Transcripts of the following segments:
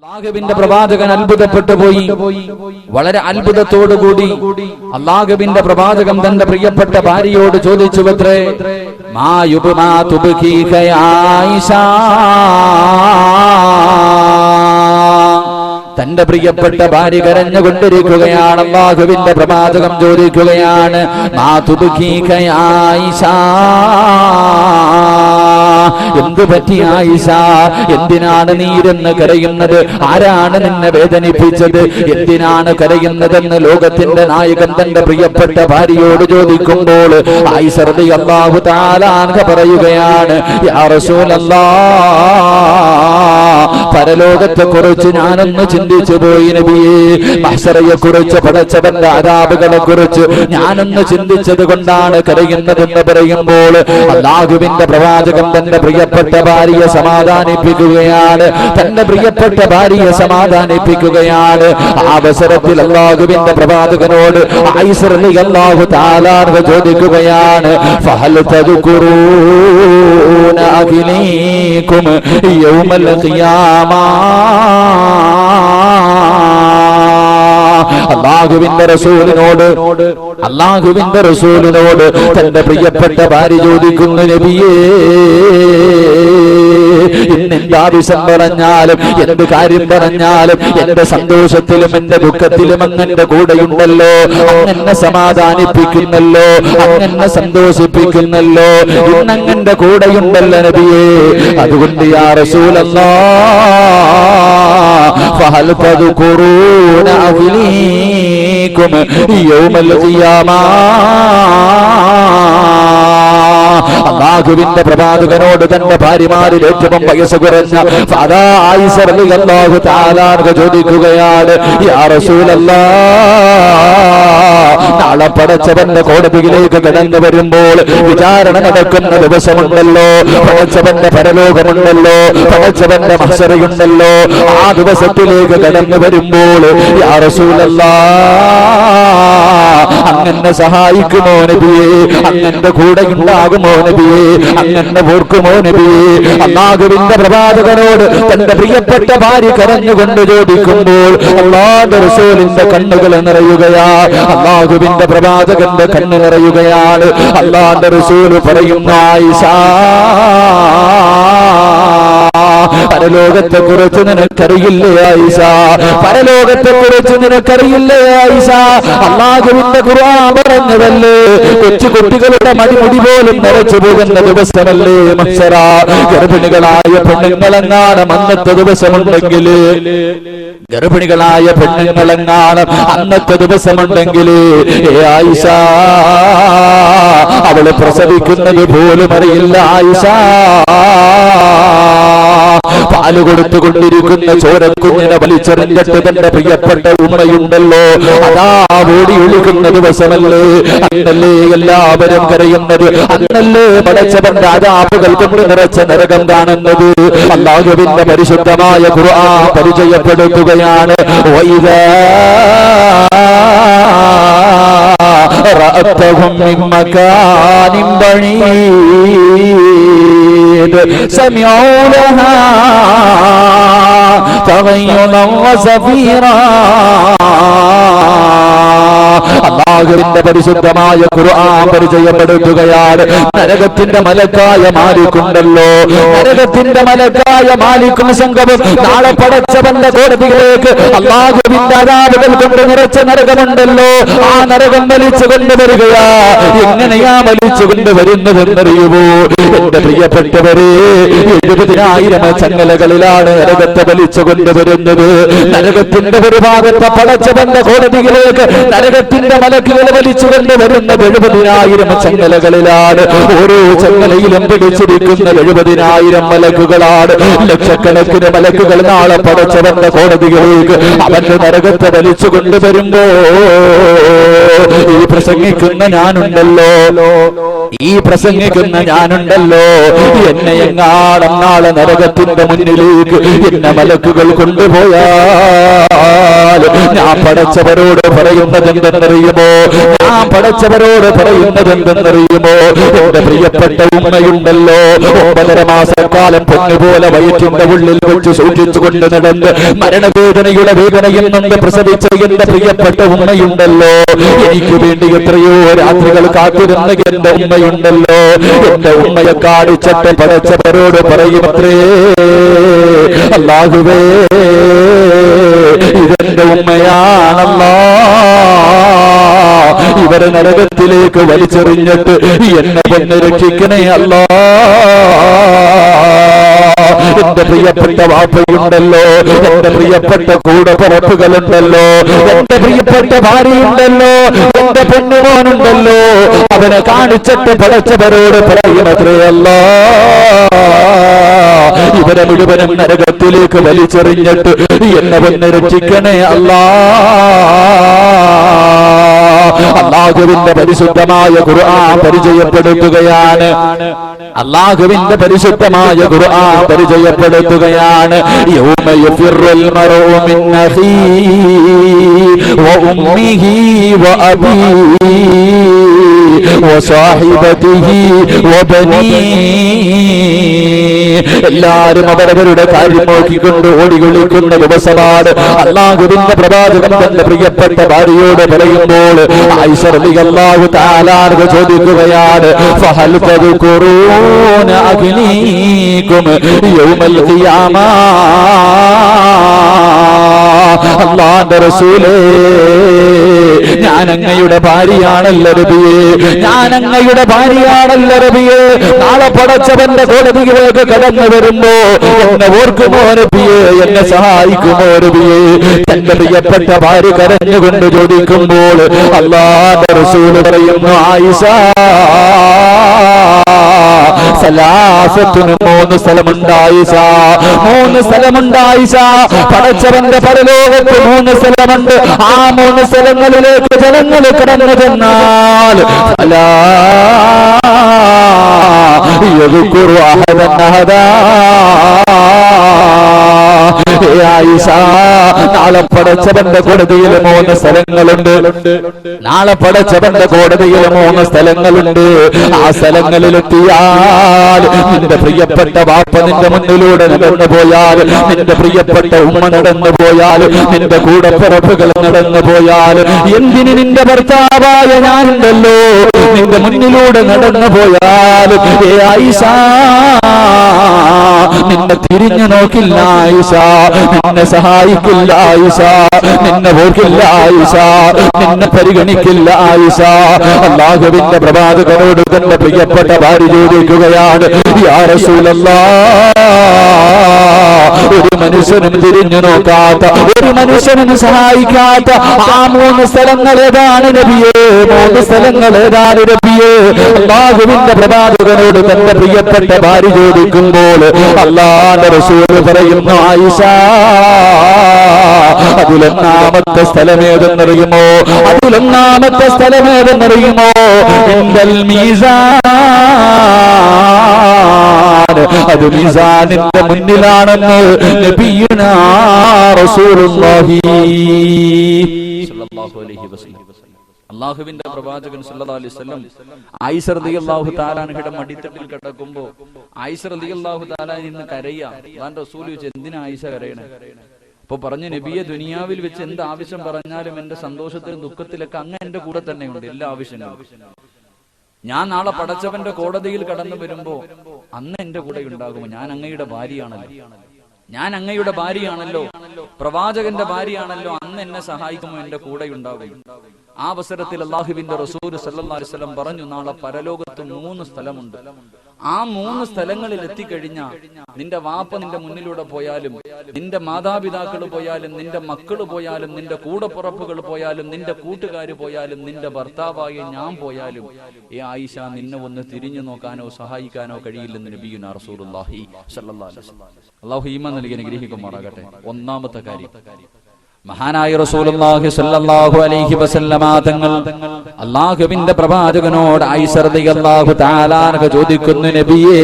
അല്ലാഹുവിന്റെ പ്രവാചകൻ അത്ഭുതപ്പെട്ടു പോയി. വളരെ അത്ഭുതത്തോടുകൂടി അല്ലാഹുവിന്റെ പ്രവാചകൻ തന്റെ പ്രിയപ്പെട്ട ഭാര്യയോട് ചോദിച്ചുവത്രേ, മാ യുബ്മാ തുബ്കീക ആയിഷ. തന്റെ പ്രിയപ്പെട്ട ഭാര്യ കരഞ്ഞുകൊണ്ടിരിക്കുകയാണ്. അല്ലാഹുവിന്റെ പ്രവാചകൻ ചോദിക്കുകയാണ്, മാ തുബ്കീക ആയിഷ, എന്തു പറ്റി ആയിഷ? എന്തിനാണ് നീ ഇരുന്ന് കരയുന്നത്? ആരാണ് നിന്നെ വേദനിപ്പിച്ചത്? എന്തിനാണ് കരയുന്നതെന്ന് ലോകത്തിന്റെ നായകൻ തന്റെ പ്രിയപ്പെട്ട ഭാര്യയോട് ചോദിക്കുമ്പോൾ ആയിഷ റളിയല്ലാഹു തആല അൻഹ പറയുകയാണ്, യാ റസൂലല്ലാഹ്, പരലോകത്തെ കുറിച്ച് ഞാനൊന്ന് ചിന്തിച്ചു പോയി നബിയേ. മഹ്ശറയെ കുറിച്ച്, പടച്ചവന്റെ അദാബുകളെ കുറിച്ച് ഞാനൊന്ന് ചിന്തിച്ചത് കൊണ്ടാണ് കരയുന്നതെന്ന് പറയുമ്പോൾ അല്ലാഹുവിന്റെ പ്രവാചകൻ തന്റെ പ്രിയപ്പെട്ട ഭാര്യയെ സമാധാനിപ്പിക്കുകയാണ്. തന്റെ പ്രിയപ്പെട്ട ഭാര്യയെ സമാധാനിപ്പിക്കുകയാണ്. ആ അവസരത്തിൽ അല്ലാഹുവിന്റെ പ്രവാചകനോട് ആയിഷ റളിയല്ലാഹു തആല അൻഹ ചോദിക്കുകയാണ്, ഫഹൽ തദ്കുറൂന അഖിലീകും യൗമൽ ഖിയാമ. അല്ലാഹുവിന്റെ റസൂലിനോട് തന്റെ പ്രിയപ്പെട്ട ഭാര്യ ചോദിക്കുന്നു, നബിയേ, ഇന്നെന്ത് ആവശ്യം പറഞ്ഞാലും, എന്ത് കാര്യം പറഞ്ഞാലും, എന്റെ സന്തോഷത്തിലും എന്റെ ദുഃഖത്തിലും അങ്ങന്റെ കൂടെയുണ്ടല്ലോ, അങ്ങനെ സമാധാനിപ്പിക്കുന്നല്ലോ, അങ്ങനെ സന്തോഷിപ്പിക്കുന്നല്ലോ, ഇന്നങ്ങന്റെ കൂടെയുണ്ടല്ലോ നബിയേ. അതുകൊണ്ട് യാ റസൂലല്ലാഹ്, ഫഹൽ തദ്കുറൂന അഖിലീകും യൗമൽ ഖിയാമ. അല്ലാഹുവിന്റെ പ്രവാചകനോട് തന്റെ ഭാര്യമാരിൽ ഏറ്റവും വയസ്സ് കുറഞ്ഞ ആയിഷ റളിയല്ലാഹു തആല അൻഹ ചോദിക്കുകയാണ്, യാ റസൂലല്ലാഹ്, നാളെ പടച്ചവന്റെ കോടതിയിലേക്ക് കടന്നു വരുമ്പോൾ വിചാരണ നടക്കുന്ന ദിവസമുണ്ടല്ലോ, പടച്ചവന്റെ പരലോകമുണ്ടല്ലോ, പടച്ചവന്റെ മഹ്ശറയുണ്ടല്ലോ. ആ ദിവസത്തിലേക്ക് കടന്നു വരുമ്പോൾ യാ റസൂലല്ലാഹ്, അങ്ങനെ സഹായിക്കുമോ നബിയേ? അങ്ങനെ കൂടെ ഉണ്ടാകുമോ നബിയേ? അങ്ങനെ ഓർക്കുമോ നബിയേ? അല്ലാഹുവിന്റെ പ്രവാചകനോട് തന്റെ പ്രിയപ്പെട്ട ഭാര്യ കരഞ്ഞുകൊണ്ട് ചോദിക്കുമ്പോൾ അല്ലാഹുവിന്റെ റസൂലിന്റെ കണ്ണുകൾ നിറയുകയാ, അല്ലാഹുവിന്റെ പ്രവാചകന്റെ കണ്ണ് നിറയുകയാണ്. അല്ലാഹുവിന്റെ റസൂൽ പറയുന്നു, ആയിഷ, പരലോകത്തെ കുറിച്ച് നിനക്കറിയില്ലേ ആയിഷ? പരലോകത്തെ കുറിച്ച് നിനക്കറിയില്ലേ ആയിഷ? അല്ലാഹുവിന്റെ ഖുർആൻ പറഞ്ഞതല്ലേ, കൊച്ചു കുട്ടികളുടെ മടിമുടി പോലും നിറച്ചു പോകുന്ന ദിവസമല്ലേ മഹ്ശറ. ഗർഭിണികളായ പെണ്ണുങ്ങളെങ്ങാനും അന്നത്തെ ദിവസമുണ്ടെങ്കിൽ, ഗർഭിണികളായ പെണ്ണുങ്ങളെങ്ങാനും അന്നത്തെ ദിവസമുണ്ടെങ്കിൽ ആയിഷ, അവള് പ്രസവിക്കുന്നത് പോലും അറിയില്ല ആയിഷ. പാല് കൊടുത്തുകൊണ്ടിരിക്കുന്ന ചോരക്കുഞ്ഞിനെ വലിച്ചെറിഞ്ഞിട്ട് തന്റെ പ്രിയപ്പെട്ട ഉമ്മയുണ്ടല്ലോ, അതാ ഓടി ഒളിക്കുന്ന ദിവസമല്ലേ, അന്നല്ലേ എല്ലാവരും കരയുന്നത്, അന്നല്ലേ പടച്ചവന്റെ അദാബുകൾ കൊണ്ട് നിറച്ച നരകം കാണുന്നത്. അല്ലാഹുവിന്റെ പരിശുദ്ധമായ ഖുർആൻ പരിചയപ്പെടുത്തുകയാണ്, വൈദാ റഅതഹും മിൻ മകാനിൻ ബഈദ് സമിഊ ലഹാ തഗയ്യുദൻ വസഫീറാ. അല്ലാഹുവിന്റെ പരിശുദ്ധമായ ഖുർആൻ പരിചയപ്പെടുത്തുകയാണ്, നരകത്തിന്റെ മലക്കായ മാലിക്കുണ്ടല്ലോ, നരകത്തിന്റെ മലക്കായ മാലിക്കും സംഘവും നാളെ പടച്ചവന്റെ കോടതിയിലേക്ക് അല്ലാഹുവിന്റെ അദാബുകൾ കൊണ്ട് നിറച്ച നരകമുണ്ടല്ലോ, ആ നരകം വലിച്ചു കൊണ്ടുവരികയാ. എങ്ങനെയാ വലിച്ചു കൊണ്ടുവരുന്നതെന്നറിയുമോ എന്റെ പ്രിയപ്പെട്ടവരെ? 70,000 ചങ്ങലകളിലാണ് നരകത്തെ വലിച്ചു കൊണ്ടുവരുന്നത്. നരകത്തിന്റെ ഒരു ഭാഗത്തെ പടച്ചവന്റെ കോടതിയിലേക്ക് നരകത്തിന്റെ മലക്കുകൾ വലിച്ചു കൊണ്ടുവരുന്നത് 70,000 ചങ്ങലകളിലാണ്. ഓരോ ചങ്ങലയിലും പിടിച്ചിരിക്കുന്ന 70,000 മലക്കുകളാണ്. ലക്ഷക്കണക്കിന് മലക്കുകൾ നാളെ പടച്ചവന്റെ കോടതികളിലേക്ക് അവന്റെ നരകത്തെ വലിച്ചു കൊണ്ടുവരുമ്പോ ഈ പ്രസംഗിക്കുന്ന ഞാനുണ്ടല്ലോ, ഈ പ്രസംഗിക്കുന്ന ഞാനുണ്ടല്ലോ, എന്നെ എങ്ങാടും നാളെ നരകത്തിന്റെ മുന്നിലേക്ക് എന്നെ മലക്കുകൾ കൊണ്ടുപോയാൽ ഞാൻ പടച്ചവരോട് പറയുന്നത് എന്തെന്നറിയുമോ? ഞാൻ പടച്ചവരോട് പറയുന്നത് എന്തെന്നറിയുമോ? എന്റെ പ്രിയപ്പെട്ട ഉമ്മയുണ്ടല്ലോ, 9.5 മാസക്കാലം പൊന്നുപോലെ വയറ്റിന്റെ ഉള്ളിൽ വെച്ച് സൂക്ഷിച്ചുകൊണ്ട് നടന്ന് മരണവേദനയുടെ വേദനയിൽ നിന്ന് പ്രസവിച്ച എന്റെ പ്രിയപ്പെട്ട ഉമ്മയുണ്ടല്ലോ, എനിക്ക് വേണ്ടി എത്രയോ രാത്രികൾ കാത്തിരുന്ന എന്റെ ഉമ്മയുണ്ടല്ലോ, എന്റെ ഉമ്മയെ കാണിച്ചിട്ട് പടച്ചവരോട് പറയുമത്രേ, അല്ലാഹുവേ ഇതെന്റെ ഉമ്മയാണല്ലോ, ഇവരെ നരകത്തിലേക്ക് വലിച്ചെറിഞ്ഞിട്ട് എന്നെ പൊന്ന് രക്ഷിക്കണേ അല്ലാ. എന്റെ പ്രിയപ്പെട്ട വാപ്പയുണ്ടല്ലോ, എന്റെ പ്രിയപ്പെട്ട കൂടപ്പിറപ്പുകളുണ്ടല്ലോ, എന്റെ പ്രിയപ്പെട്ട ഭാര്യയുണ്ടല്ലോ, എന്റെ പൊന്നുമോനുണ്ടല്ലോ, അവനെ കാണിച്ചിട്ട് പടച്ചവരോട് പറയുമത്രേ, അല്ലാ ഇവരെ മുഴുവനും നരകത്തിലേക്ക് വലിച്ചെറിഞ്ഞിട്ട് എന്നെ പൊന്ന് രക്ഷിക്കണേ അല്ലാ. അല്ലാഹുവിന്റെ പരിശുദ്ധമായ ഖുർആൻ പരിചയപ്പെടുത്തുകയാണ്, അല്ലാഹുവിന്റെ പരിശുദ്ധമായ ഖുർആൻ പരിചയപ്പെടുത്തുകയാണ്. യൗമ യഫിറുൽ മർഉ മിൻ അഖീഹി വ ഉമ്മിഹി വ അബീഹി വ സാഹിബതിഹി വ ബനീഹി. എല്ലാവരും അവരവരുടെ കാര്യം നോക്കിക്കൊണ്ട് ഓടികൊളിക്കുന്ന ദിവസമാണ്. അല്ലാഹുവിന്റെ പ്രവാചകൻ തന്റെ പ്രിയപ്പെട്ട ഭാര്യയോട് പറയുമ്പോൾ ആയിഷ റളിയല്ലാഹു തആല അൻഹ ചോദിക്കുകയാണ്, ഫഹൽ തദ്കുറൂന അഗ്നീകും യൗമൽ ഖിയാമ. അല്ലാഹുവിന്റെ റസൂലേ, ഞാൻ അങ്ങയുടെ ഭാര്യയാണല്ലോ നബിയേ, ഞാൻ അങ്ങയുടെ ഭാര്യയാണല്ലോ നബിയേ, നാളെ പടച്ചവന്റെ കോടതിയിലേക്ക് കടന്നു വരുമ്പോ എന്നെ ഓർക്കുമോ നബിയേ, എന്നെ സഹായിക്കുമോ നബിയേ? തന്റെ പ്രിയപ്പെട്ട ഭാര്യ കരഞ്ഞുകൊണ്ട് ചോദിക്കുമ്പോൾ അല്ലാഹുവിന്റെ റസൂൽ പറയുന്നു, ആയിഷ സലാസത്തുന് 3 സ്ഥലമുണ്ട് ആയിഷ, 3 സ്ഥലമുണ്ട് ആയിഷ. പടച്ചവന്റെ പരലോകത്ത് 3 സ്ഥലമുണ്ട്. ആ 3 സ്ഥലങ്ങളിലേക്ക് ജനങ്ങൾ കടന്നു ചെന്നാൽ നാളെ പടച്ചവന്റെ കോടതിയിൽ 3 സ്ഥലങ്ങളുണ്ട്. നാളെ പടച്ചവന്റെ കോടതിയിൽ 3 സ്ഥലങ്ങളുണ്ട്. ആ സ്ഥലങ്ങളിലെത്തിയാൽ നിന്റെ പ്രിയപ്പെട്ട വാപ്പ നിന്റെ മുന്നിലൂടെ നടന്നു പോയാൽ, നിന്റെ പ്രിയപ്പെട്ട ഉമ്മ നടന്നു പോയാൽ, നിന്റെ കൂടപ്പിറപ്പുകൾ നടന്നു പോയാൽ, എന്തിന് നിന്റെ ഭർത്താവായ ഞാനുണ്ടല്ലോ നിന്റെ മുന്നിലൂടെ നടന്നു പോയാൽ, ഏ ആയിഷ നിന്നെ തിരിഞ്ഞു നോക്കില്ല ആയിഷ, നിന്നെ സഹായിക്കില്ല ആയിഷ, നിന്നെ ഓർക്കില്ല ആയിഷ, നിന്നെ പരിഗണിക്കില്ല ആയിഷ. അല്ലാഹുവിന്റെ പ്രവാചകനോട് തന്റെ പ്രിയപ്പെട്ട ഭാര്യ ചോദിക്കുകയാണ്, യാ റസൂലല്ലാഹ്, ഒരു മനുഷ്യനും തിരിഞ്ഞു നോക്കാത്ത, ഒരു മനുഷ്യനും സഹായിക്കാത്ത ആ 3 സ്ഥലങ്ങൾ ഏതാണ് നബിയേ? 3 സ്ഥലങ്ങൾ ഏതാണ് നബിയേ? അല്ലാഹുവിന്റെ പ്രവാചകനോട് തന്റെ പ്രിയപ്പെട്ട ഭാര്യ ചോദിക്കുമ്പോൾ അല്ലാഹുവിന്റെ റസൂൽ പറയുന്നു, ആയിഷ അതിലൊന്നാമത്തെ സ്ഥലമേതെന്നറിയുമോ? അതിലൊന്നാമത്തെ സ്ഥലമേതെന്നറിയുമോ? ഇൻദൽ മീസാൻ. അത് മീസാനിന്റെ മുന്നിലാണെന്ന് നബിയുനാ റസൂലുള്ളാഹി സ്വല്ലല്ലാഹു അലൈഹി വസല്ലം. അല്ലാഹുവിന്റെ പ്രവാചകൻ സല്ലല്ലാഹു അലൈഹി വസല്ലം ആയിഷ റളിയല്ലാഹു തആല അൻഹയുടെ മടിത്തട്ടിൽ കിടക്കുമ്പോ ആയിഷ റളിയല്ലാഹു തആല നിന്ന് കരയാ. അല്ലാഹുവിന്റെ റസൂൽ ചോദിച്ചു, എന്തിനാ ആയിഷ കരയണേ? അപ്പൊ പറഞ്ഞു, നബിയെ, ദുനിയാവിൽ വെച്ച് എന്ത് ആവശ്യം പറഞ്ഞാലും എന്റെ സന്തോഷത്തിലും ദുഃഖത്തിലൊക്കെ അങ്ങ് എന്റെ കൂടെ തന്നെയുണ്ട്, എല്ലാ ആവശ്യങ്ങളും. ഞാൻ നാളെ പടച്ചവന്റെ കോടതിയിൽ കടന്നു വരുമ്പോ അന്ന് എന്റെ കൂടെ ഉണ്ടാകുമോ? ഞാൻ അങ്ങയുടെ ഭാര്യയാണല്ലോ, ഞാൻ അങ്ങയുടെ ഭാര്യയാണല്ലോ, പ്രവാചകന്റെ ഭാര്യയാണല്ലോ, അന്ന് എന്നെ സഹായിക്കുമോ? എന്റെ കൂടെ ഉണ്ടാകും. ആ അവസരത്തിൽ അല്ലാഹുവിന്റെ റസൂൽ സല്ലല്ലാഹു അലൈഹി വസല്ലം പറഞ്ഞു, നാളെ പരലോകത്ത് 3 സ്ഥലമുണ്ട്. ആ 3 സ്ഥലങ്ങളിൽ എത്തിക്കഴിഞ്ഞാൽ നിന്റെ വാപ്പ നിന്റെ മുന്നിലൂടെ പോയാലും, നിന്റെ മാതാപിതാക്കൾ പോയാലും, നിന്റെ മക്കൾ പോയാലും, നിന്റെ കൂടപ്പുറപ്പുകൾ പോയാലും, നിന്റെ കൂട്ടുകാർ പോയാലും, നിന്റെ ഭർത്താവായ ഞാൻ പോയാലും, ഏ ആയിഷ, നിന്നെ ഒന്ന് തിരിഞ്ഞു നോക്കാനോ സഹായിക്കാനോ കഴിയില്ലെന്ന് നബിയുനാ റസൂലുള്ളാഹി സ്വല്ലല്ലാഹു അലൈഹി വസല്ലം. അല്ലാഹു ഈമാൻ നൽകി അനുഗ്രഹിക്കുമാറാകട്ടെ. ഒന്നാമത്തെ കാര്യം, മഹാനായ റസൂലുള്ളാഹി സ്വല്ലല്ലാഹു അലൈഹി വസല്ലമ തങ്ങൾ അല്ലാഹുവിന്റെ പ്രവാചകനോട് ആയിഷ റളിയല്ലാഹു തആല അൻഹ ചോദിക്കുന്നു, നബിയേ,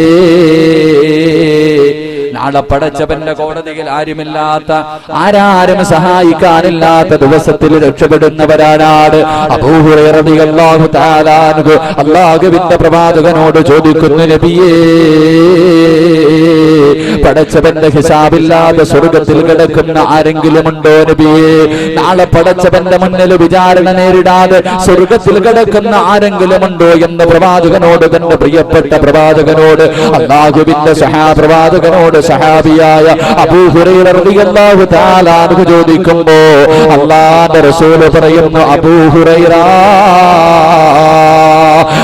നാളെ പടച്ചവന്റെ കോടതിയിൽ ആരുമില്ലാത്ത, ആരാരും സഹായിക്കാനില്ലാത്ത ദിവസത്തിൽ രക്ഷപ്പെടുന്നവരാണ്. അബൂ ഹുറൈറ റളിയല്ലാഹു തആല അൻഹു അല്ലാഹുവിന്റെ പ്രവാചകനോട് ചോദിക്കുന്നു, നബിയേ, പടച്ചവന്റെ ഹിസാബില്ലാതെ സ്വർഗത്തിൽ കിടക്കുന്ന ആരെങ്കിലും ഉണ്ടോ നബിയേ? നാളെ പടച്ചവന്റെ മുന്നിൽ വിചാരണ നേരിടാതെ സ്വർഗത്തിൽ കിടക്കുന്ന ആരെങ്കിലും ഉണ്ടോ എന്ന് പ്രവാചകനോട്, തന്റെ പ്രിയപ്പെട്ട പ്രവാചകനോട്, അല്ലാഹുവിന്റെ പ്രവാചകനോട് സഹാബിയായ അബൂ ഹുറൈറ റളിയല്ലാഹു തആല അൻഹു ചോദിക്കുമ്പോ അല്ലാഹുവിന്റെ റസൂൽ പറയുന്നു, അബൂ ഹുറൈറ,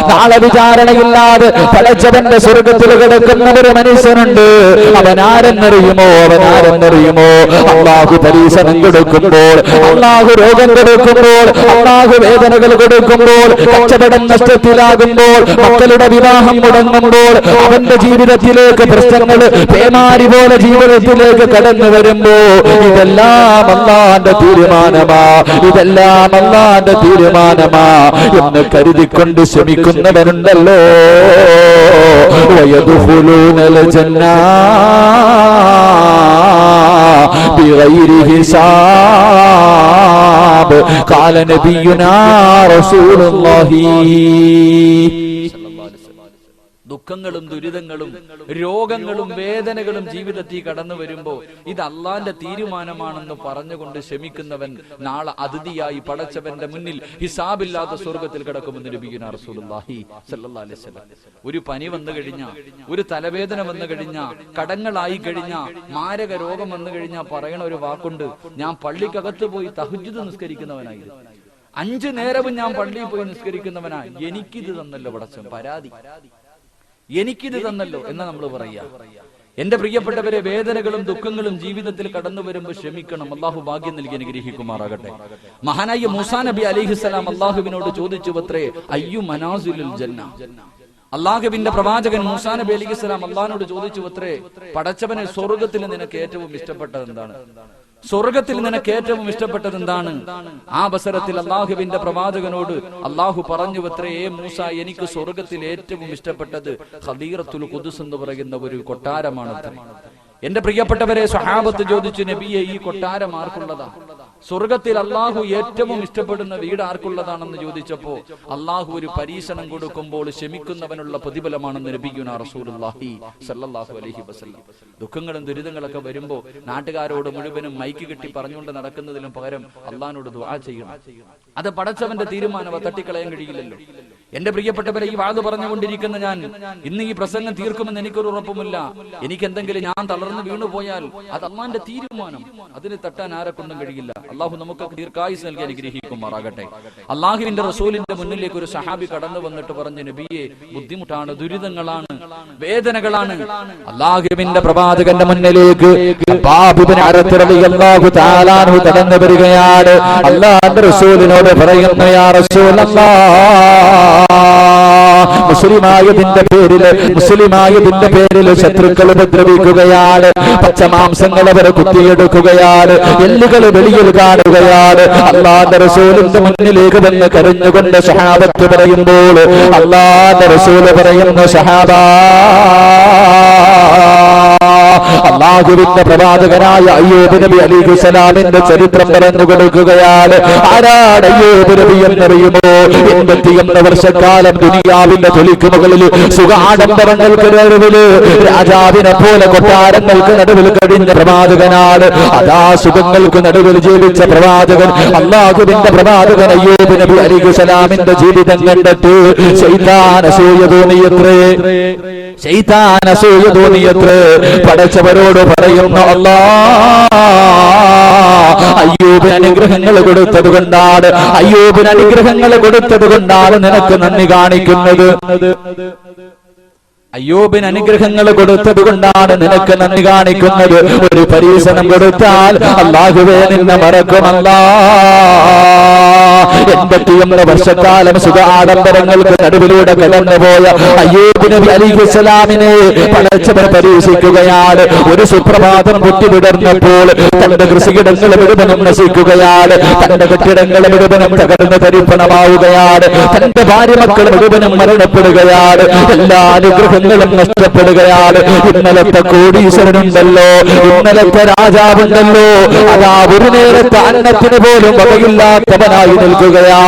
നാളെ വിചാരണയില്ലാതെ പടച്ചവന്റെ സ്വർഗത്തിൽ കിടക്കുന്ന ഒരു മനുഷ്യനുണ്ട്. അവനാരെന്നറിയുമോ? അല്ലാഹു പരീക്ഷണം കൊടുക്കുമ്പോൾ, അല്ലാഹു രോഗം കൊടുക്കുമ്പോൾ, അല്ലാഹു വേദനകൾ കൊടുക്കുമ്പോൾ, കച്ചവടം നഷ്ടത്തിലാകുമ്പോൾ, മക്കളുടെ വിവാഹം മുടങ്ങുമ്പോൾ, അവന്റെ ജീവിതത്തിലേക്ക് പ്രശ്നങ്ങൾ പേമാരി പോലെ ജീവിതത്തിലേക്ക് കടന്നു വരുമ്പോ ഇതെല്ലാം അല്ലാഹുവിന്റെ തീരുമാനമാ, ഇതെല്ലാം അല്ലാഹുവിന്റെ തീരുമാനമാ എന്ന് കരുതിക്കൊണ്ട് ശ്രമിക്കുന്നവരുണ്ടല്ലോ. വയദ്ഖുലൂനൽ ജന്ന ബിഗൈരി ഹിസാബ് ഖാല നബിയുനാ റസൂലുള്ളാഹി. ദുഃഖങ്ങളും ദുരിതങ്ങളും രോഗങ്ങളും വേദനകളും ജീവിതത്തിൽ കടന്നു വരുമ്പോ ഇത് അള്ളാന്റെ തീരുമാനമാണെന്ന് പറഞ്ഞുകൊണ്ട് ക്ഷമിക്കുന്നവൻ നാളെ അതിഥിയായി പടച്ചവന്റെ മുന്നിൽ ഹിസാബില്ലാത്ത സ്വർഗത്തിൽ കിടക്കുമെന്ന് നബിയുനാ റസൂലുള്ളാഹി സ്വല്ലല്ലാഹു അലൈഹി വസല്ലം. ഒരു പനി വന്നു കഴിഞ്ഞ, ഒരു തലവേദന വന്നു കഴിഞ്ഞ, കടങ്ങളായി കഴിഞ്ഞ, മാരക രോഗം വന്നു കഴിഞ്ഞാൽ പറയണ ഒരു വാക്കുണ്ട്, ഞാൻ പള്ളിക്കകത്ത് പോയി തഹജ്ജുദ് നിസ്കരിക്കുന്നവനായി, 5 നേരവും ഞാൻ പള്ളിയിൽ പോയി നിസ്കരിക്കുന്നവനായി, എനിക്കിത് തന്നല്ലോ പടച്ചവൻ, പരാതി എനിക്കിത് തന്നല്ലോ എന്ന് നമ്മൾ പറയാ. എന്റെ പ്രിയപ്പെട്ടവരെ, വേദനകളും ദുഃഖങ്ങളും ജീവിതത്തിൽ കടന്നു വരുമ്പോൾ ക്ഷമിക്കണം. അള്ളാഹു ഭാഗ്യം നൽകി അനുഗ്രഹിക്കുമാറാകട്ടെ. മഹാനായ മൂസാ നബി അലൈഹിസ്സലാം അള്ളാഹുവിനോട് ചോദിച്ചു അത്രേ, അയ്യു മനാസിലുൽ ജന്ന. അള്ളാഹുവിന്റെ പ്രവാചകൻ മൂസാ നബി അലൈഹിസ്സലാം അള്ളാഹിനോട് ചോദിച്ചു അത്രേ, പടച്ചവനെ, സ്വർഗത്തിൽ നിനക്ക് ഏറ്റവും ഇഷ്ടപ്പെട്ടത് എന്താണ്? സ്വർഗത്തിൽ നിനക്ക് ഏറ്റവും ഇഷ്ടപ്പെട്ടത് എന്താണ്? ആ അവസരത്തിൽ അള്ളാഹുവിന്റെ പ്രവാചകനോട് അള്ളാഹു പറഞ്ഞു അത്രേ, മൂസ, എനിക്ക് സ്വർഗത്തിൽ ഏറ്റവും ഇഷ്ടപ്പെട്ടത് ഖദീറത്തുൽ ഖുദ്സ് എന്ന് പറയുന്ന ഒരു കൊട്ടാരമാണ്. എന്റെ പ്രിയപ്പെട്ടവരെ, സ്വഹാബത്ത് ചോദിച്ചു, നബിയെ, ഈ കൊട്ടാരം ആർക്കുള്ളതാ? സ്വർഗത്തിൽ അള്ളാഹു ഏറ്റവും ഇഷ്ടപ്പെടുന്ന വീട് ആർക്കുള്ളതാണെന്ന് ചോദിച്ചപ്പോ അള്ളാഹു ഒരു പരീക്ഷണം കൊടുക്കുമ്പോൾ ക്ഷമിക്കുന്നവനുള്ള പ്രതിഫലമാണെന്ന് നബിയുനാ റസൂലുള്ളാഹി സ്വല്ലല്ലാഹു അലൈഹി വസല്ലം. ദുഃഖങ്ങളും ദുരിതങ്ങളൊക്കെ വരുമ്പോ നാട്ടുകാരോട് മുഴുവനും മൈക്ക് കെട്ടി പറഞ്ഞുകൊണ്ട് നടക്കുന്നതിലും പകരം അള്ളാഹിനോട് ദുആ ചെയ്യണം. അത് പടച്ചവന്റെ തീരുമാനം, തട്ടിക്കളയാൻ കഴിയില്ലല്ലോ. എന്റെ പ്രിയപ്പെട്ടവരെ, ഈ വാദ് പറഞ്ഞുകൊണ്ടിരിക്കുന്ന ഞാൻ ഇന്ന് ഈ പ്രസംഗം തീർക്കുമെന്ന് എനിക്കൊരു ഉറപ്പുമില്ല. എനിക്ക് എന്തെങ്കിലും ഞാൻ തളർന്നു വീണുപോയാൽ അത് അള്ളാന്റെ തീരുമാനം, അതിന് തട്ടാൻ ആരെക്കൊണ്ടും കഴിയില്ല. അള്ളാഹു നമുക്ക് ദീർഘായുസ് നൽകി അനുഗ്രഹിക്കുമാറാകട്ടെ. അള്ളാഹുവിന്റെ റസൂലിന്റെ മുന്നിലേക്ക് ഒരു സഹാബി കടന്നു വന്നിട്ട് പറഞ്ഞു, നബിയെ, ബുദ്ധിമുട്ടാണ്, ദുരിതങ്ങളാണ്, വേദനകളാണ്. അള്ളാഹുവിന്റെ പ്രവാചകന്റെ മുന്നിലേക്ക് കടന്നു വരികയാണ്. അള്ളാഹുവിന്റെ റസൂലിനോട് പറയുന്നു, യാ റസൂലല്ലാഹ്, മുസ്ലിമായതിന്റെ പേരിൽ ശത്രുക്കൾ ഉപദ്രവിക്കുകയാണ്, പച്ചമാംസങ്ങൾ അവരെ കുത്തിയെടുക്കുകയാണ്, എല്ലുകൾ വെളിയിൽ കാണുകയാണ്. അല്ലാഹുവിന്റെ റസൂലിന്റെ മുന്നിലേക്ക് വന്ന് കരഞ്ഞുകൊണ്ട് സഹാബത്ത് പറയുമ്പോൾ അല്ലാഹുവിന്റെ റസൂൽ പറയുന്നു, സഹാബാ, അല്ലാഹുവിന്റെ പ്രവാചകനായ അയ്യൂബ് നബി അലൈഹിസ്സലാമിന്റെ ചരിത്രം പറഞ്ഞു കൊടുക്കുകയാണ്. ആരാണ് അയ്യൂബ് നബി എന്നറിയുമോ? 81 വർഷക്കാലം ദുനിയാവിന്റെ തൊലിക്ക് മുകളിൽ സുഖാഡംബരങ്ങൾക്ക് നടുവില് രാജാവിനെ പോലെ കൊട്ടാരങ്ങൾക്ക് നടുവിൽ കഴിഞ്ഞ പ്രവാചകനാണ്. അതാ സുഖങ്ങൾക്ക് നടുവിൽ ജീവിച്ച പ്രവാചകൻ, അല്ലാഹുവിന്റെ പ്രവാചകൻ അയ്യൂബ് നബി അലൈഹിസ്സലാമിന്റെ ജീവിതം കണ്ടിട്ട് ശൈത്താൻ അസൂയ തോന്നിയത്രേ. പടച്ചവരോട് പറയുന്നു, അല്ലാഹ് അയ്യൂബിന് അനുഗ്രഹങ്ങൾ കൊടുത്തത് കൊണ്ടാണ് നിനക്ക് നന്ദി കാണിക്കുന്നത്. അയ്യൂബിന് അനുഗ്രഹങ്ങൾ കൊടുത്തത് കൊണ്ടാണ് നിനക്ക് നന്ദി കാണിക്കുന്നത്. ഒരു പരീക്ഷണം കൊടുത്താൽ അല്ലാഹുവേ നിന്നെ മറക്കുമല്ലാ. 80 വർഷക്കാലം സുഖ ആഡംബരങ്ങൾക്ക് നടുവിലൂടെ കടന്നുപോയ അയ്യൂബ് നബി അലൈഹിസ്സലാമിനെ പടച്ചവൻ പരീക്ഷിക്കുകയാണ്. ഒരു സുപ്രഭാതം പൊട്ടിവിടർന്നപ്പോൾ തന്റെ കൃഷിയിടങ്ങൾ മുഴുവനും നശിക്കുകയാണ്, തന്റെ കെട്ടിടങ്ങൾ മുഴുവനും തകർന്ന് തരിപ്പണമാവുകയാണ്, തന്റെ ഭാര്യ മക്കൾ മുഴുവനും മരണപ്പെടുകയാണ്, എല്ലാ അനുഗ്രഹങ്ങളും നഷ്ടപ്പെടുകയാണ്. ഇന്നലത്തെ കോടീശ്വരനുണ്ടല്ലോ, ഇന്നലത്തെ രാജാവുണ്ടല്ലോ, അതാ ഒരു നേരത്തെ അന്നത്തിന് പോലും വകയില്ലാത്തവനായി നിൽക്കുകയാ.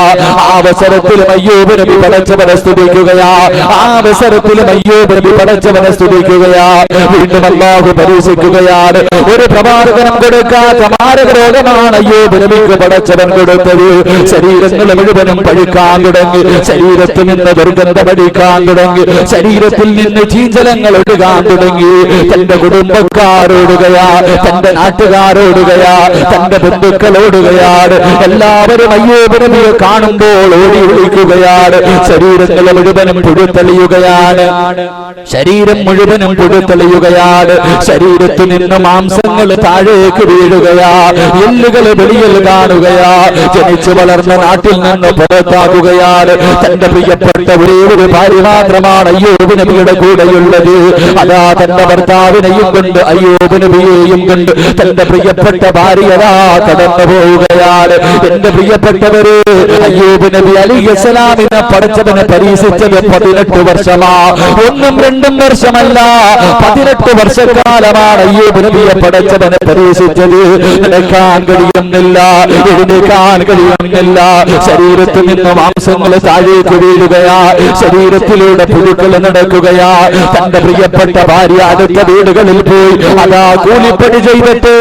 ആ അവസരത്തിലും അയ്യൂബ് നബി പടച്ചവനെ സ്തുതിക്കുകയാ, ആ അവസരത്തിലും അയ്യൂബ് നബി പടച്ചവനെ സ്തുതിക്കുകയാ. വീണ്ടും അല്ലാഹു പരീക്ഷിക്കുകയാണ്. ഒരു പ്രവാചകനും കൊടുക്കാത്ത മാരക രോഗമാണ് അയ്യൂബ് നബിക്ക് പടച്ചവൻ കൊടുത്തത്. ശരീരങ്ങൾ മുഴുവനും പഴുക്കാൻ തുടങ്ങി, ശരീരത്തിൽ നിന്ന് ദുർഗന്ധമടിക്കാൻ തുടങ്ങി, ശരീരത്തിൽ നിന്ന് ചീഞ്ചലങ്ങൾ ഒഴുകാൻ തുടങ്ങി. തന്റെ കുടുംബക്കാരോടുകയാ, തന്റെ നാട്ടുകാരോടുകയാ, തന്റെ ബന്ധുക്കളോടുകയാണ്. എല്ലാവരും അയ്യൂബ് നബിയെ കാണുമ്പോൾ ഓടി വിളിക്കുകയാണ്. ശരീരങ്ങൾ മുഴുവനും പുഴുത്തളിയുകയാണ്, ശരീരം മുഴുവനും പുഴുത്തളിയുകയാണ്. ശരീരത്തിൽ നിന്ന് മാംസങ്ങൾ താഴേക്ക് വീഴുകയാ, എല്ലുകൾ വെളിയിൽ കാണുകയാ. ജനിച്ചു വളർന്ന നാട്ടിൽ നിന്ന് പുറത്താക്കുകയാണ്. തന്റെ പ്രിയപ്പെട്ട ഒരേ ഒരു ഭാര്യ മാത്രമാണ് അയ്യൂബ് നബിയുടെ കൂടെയുള്ളത്. അതാ തന്റെ ഭർത്താവിനെയും കൊണ്ട് അയ്യൂബ് നബിയെയും കൊണ്ട് തന്റെ പ്രിയപ്പെട്ട ഭാര്യതാ കടന്നു പോവുകയാണ്. എന്റെ പ്രിയപ്പെട്ടവര്, അയ്യൂബ് നബി അലൈഹിസ്സലാമിനെ പടച്ചവനെ പരീക്ഷിച്ചത് 18 വർഷമാ. 1-2 വർഷമല്ല, 18 വർഷക്കാലമാണ് അയ്യൂബ് നബിയെ പടച്ചവനെ പരീക്ഷിച്ചത്. നടക്കാൻ കഴിയുന്നില്ല, എഴുന്നേക്കാൻ കഴിയുന്നില്ല, ശരീരത്തിൽ നിന്ന് മാംസങ്ങൾ താഴേക്ക് വീഴുകയാ, ശരീരത്തിലൂടെ പുഴുക്കൾ നടക്കുകയാ. തന്റെ പ്രിയപ്പെട്ട ഭാര്യ അടുത്ത വീടുകളിൽ പോയി അതാ കൂലിപ്പണി ചെയ്തിട്ട്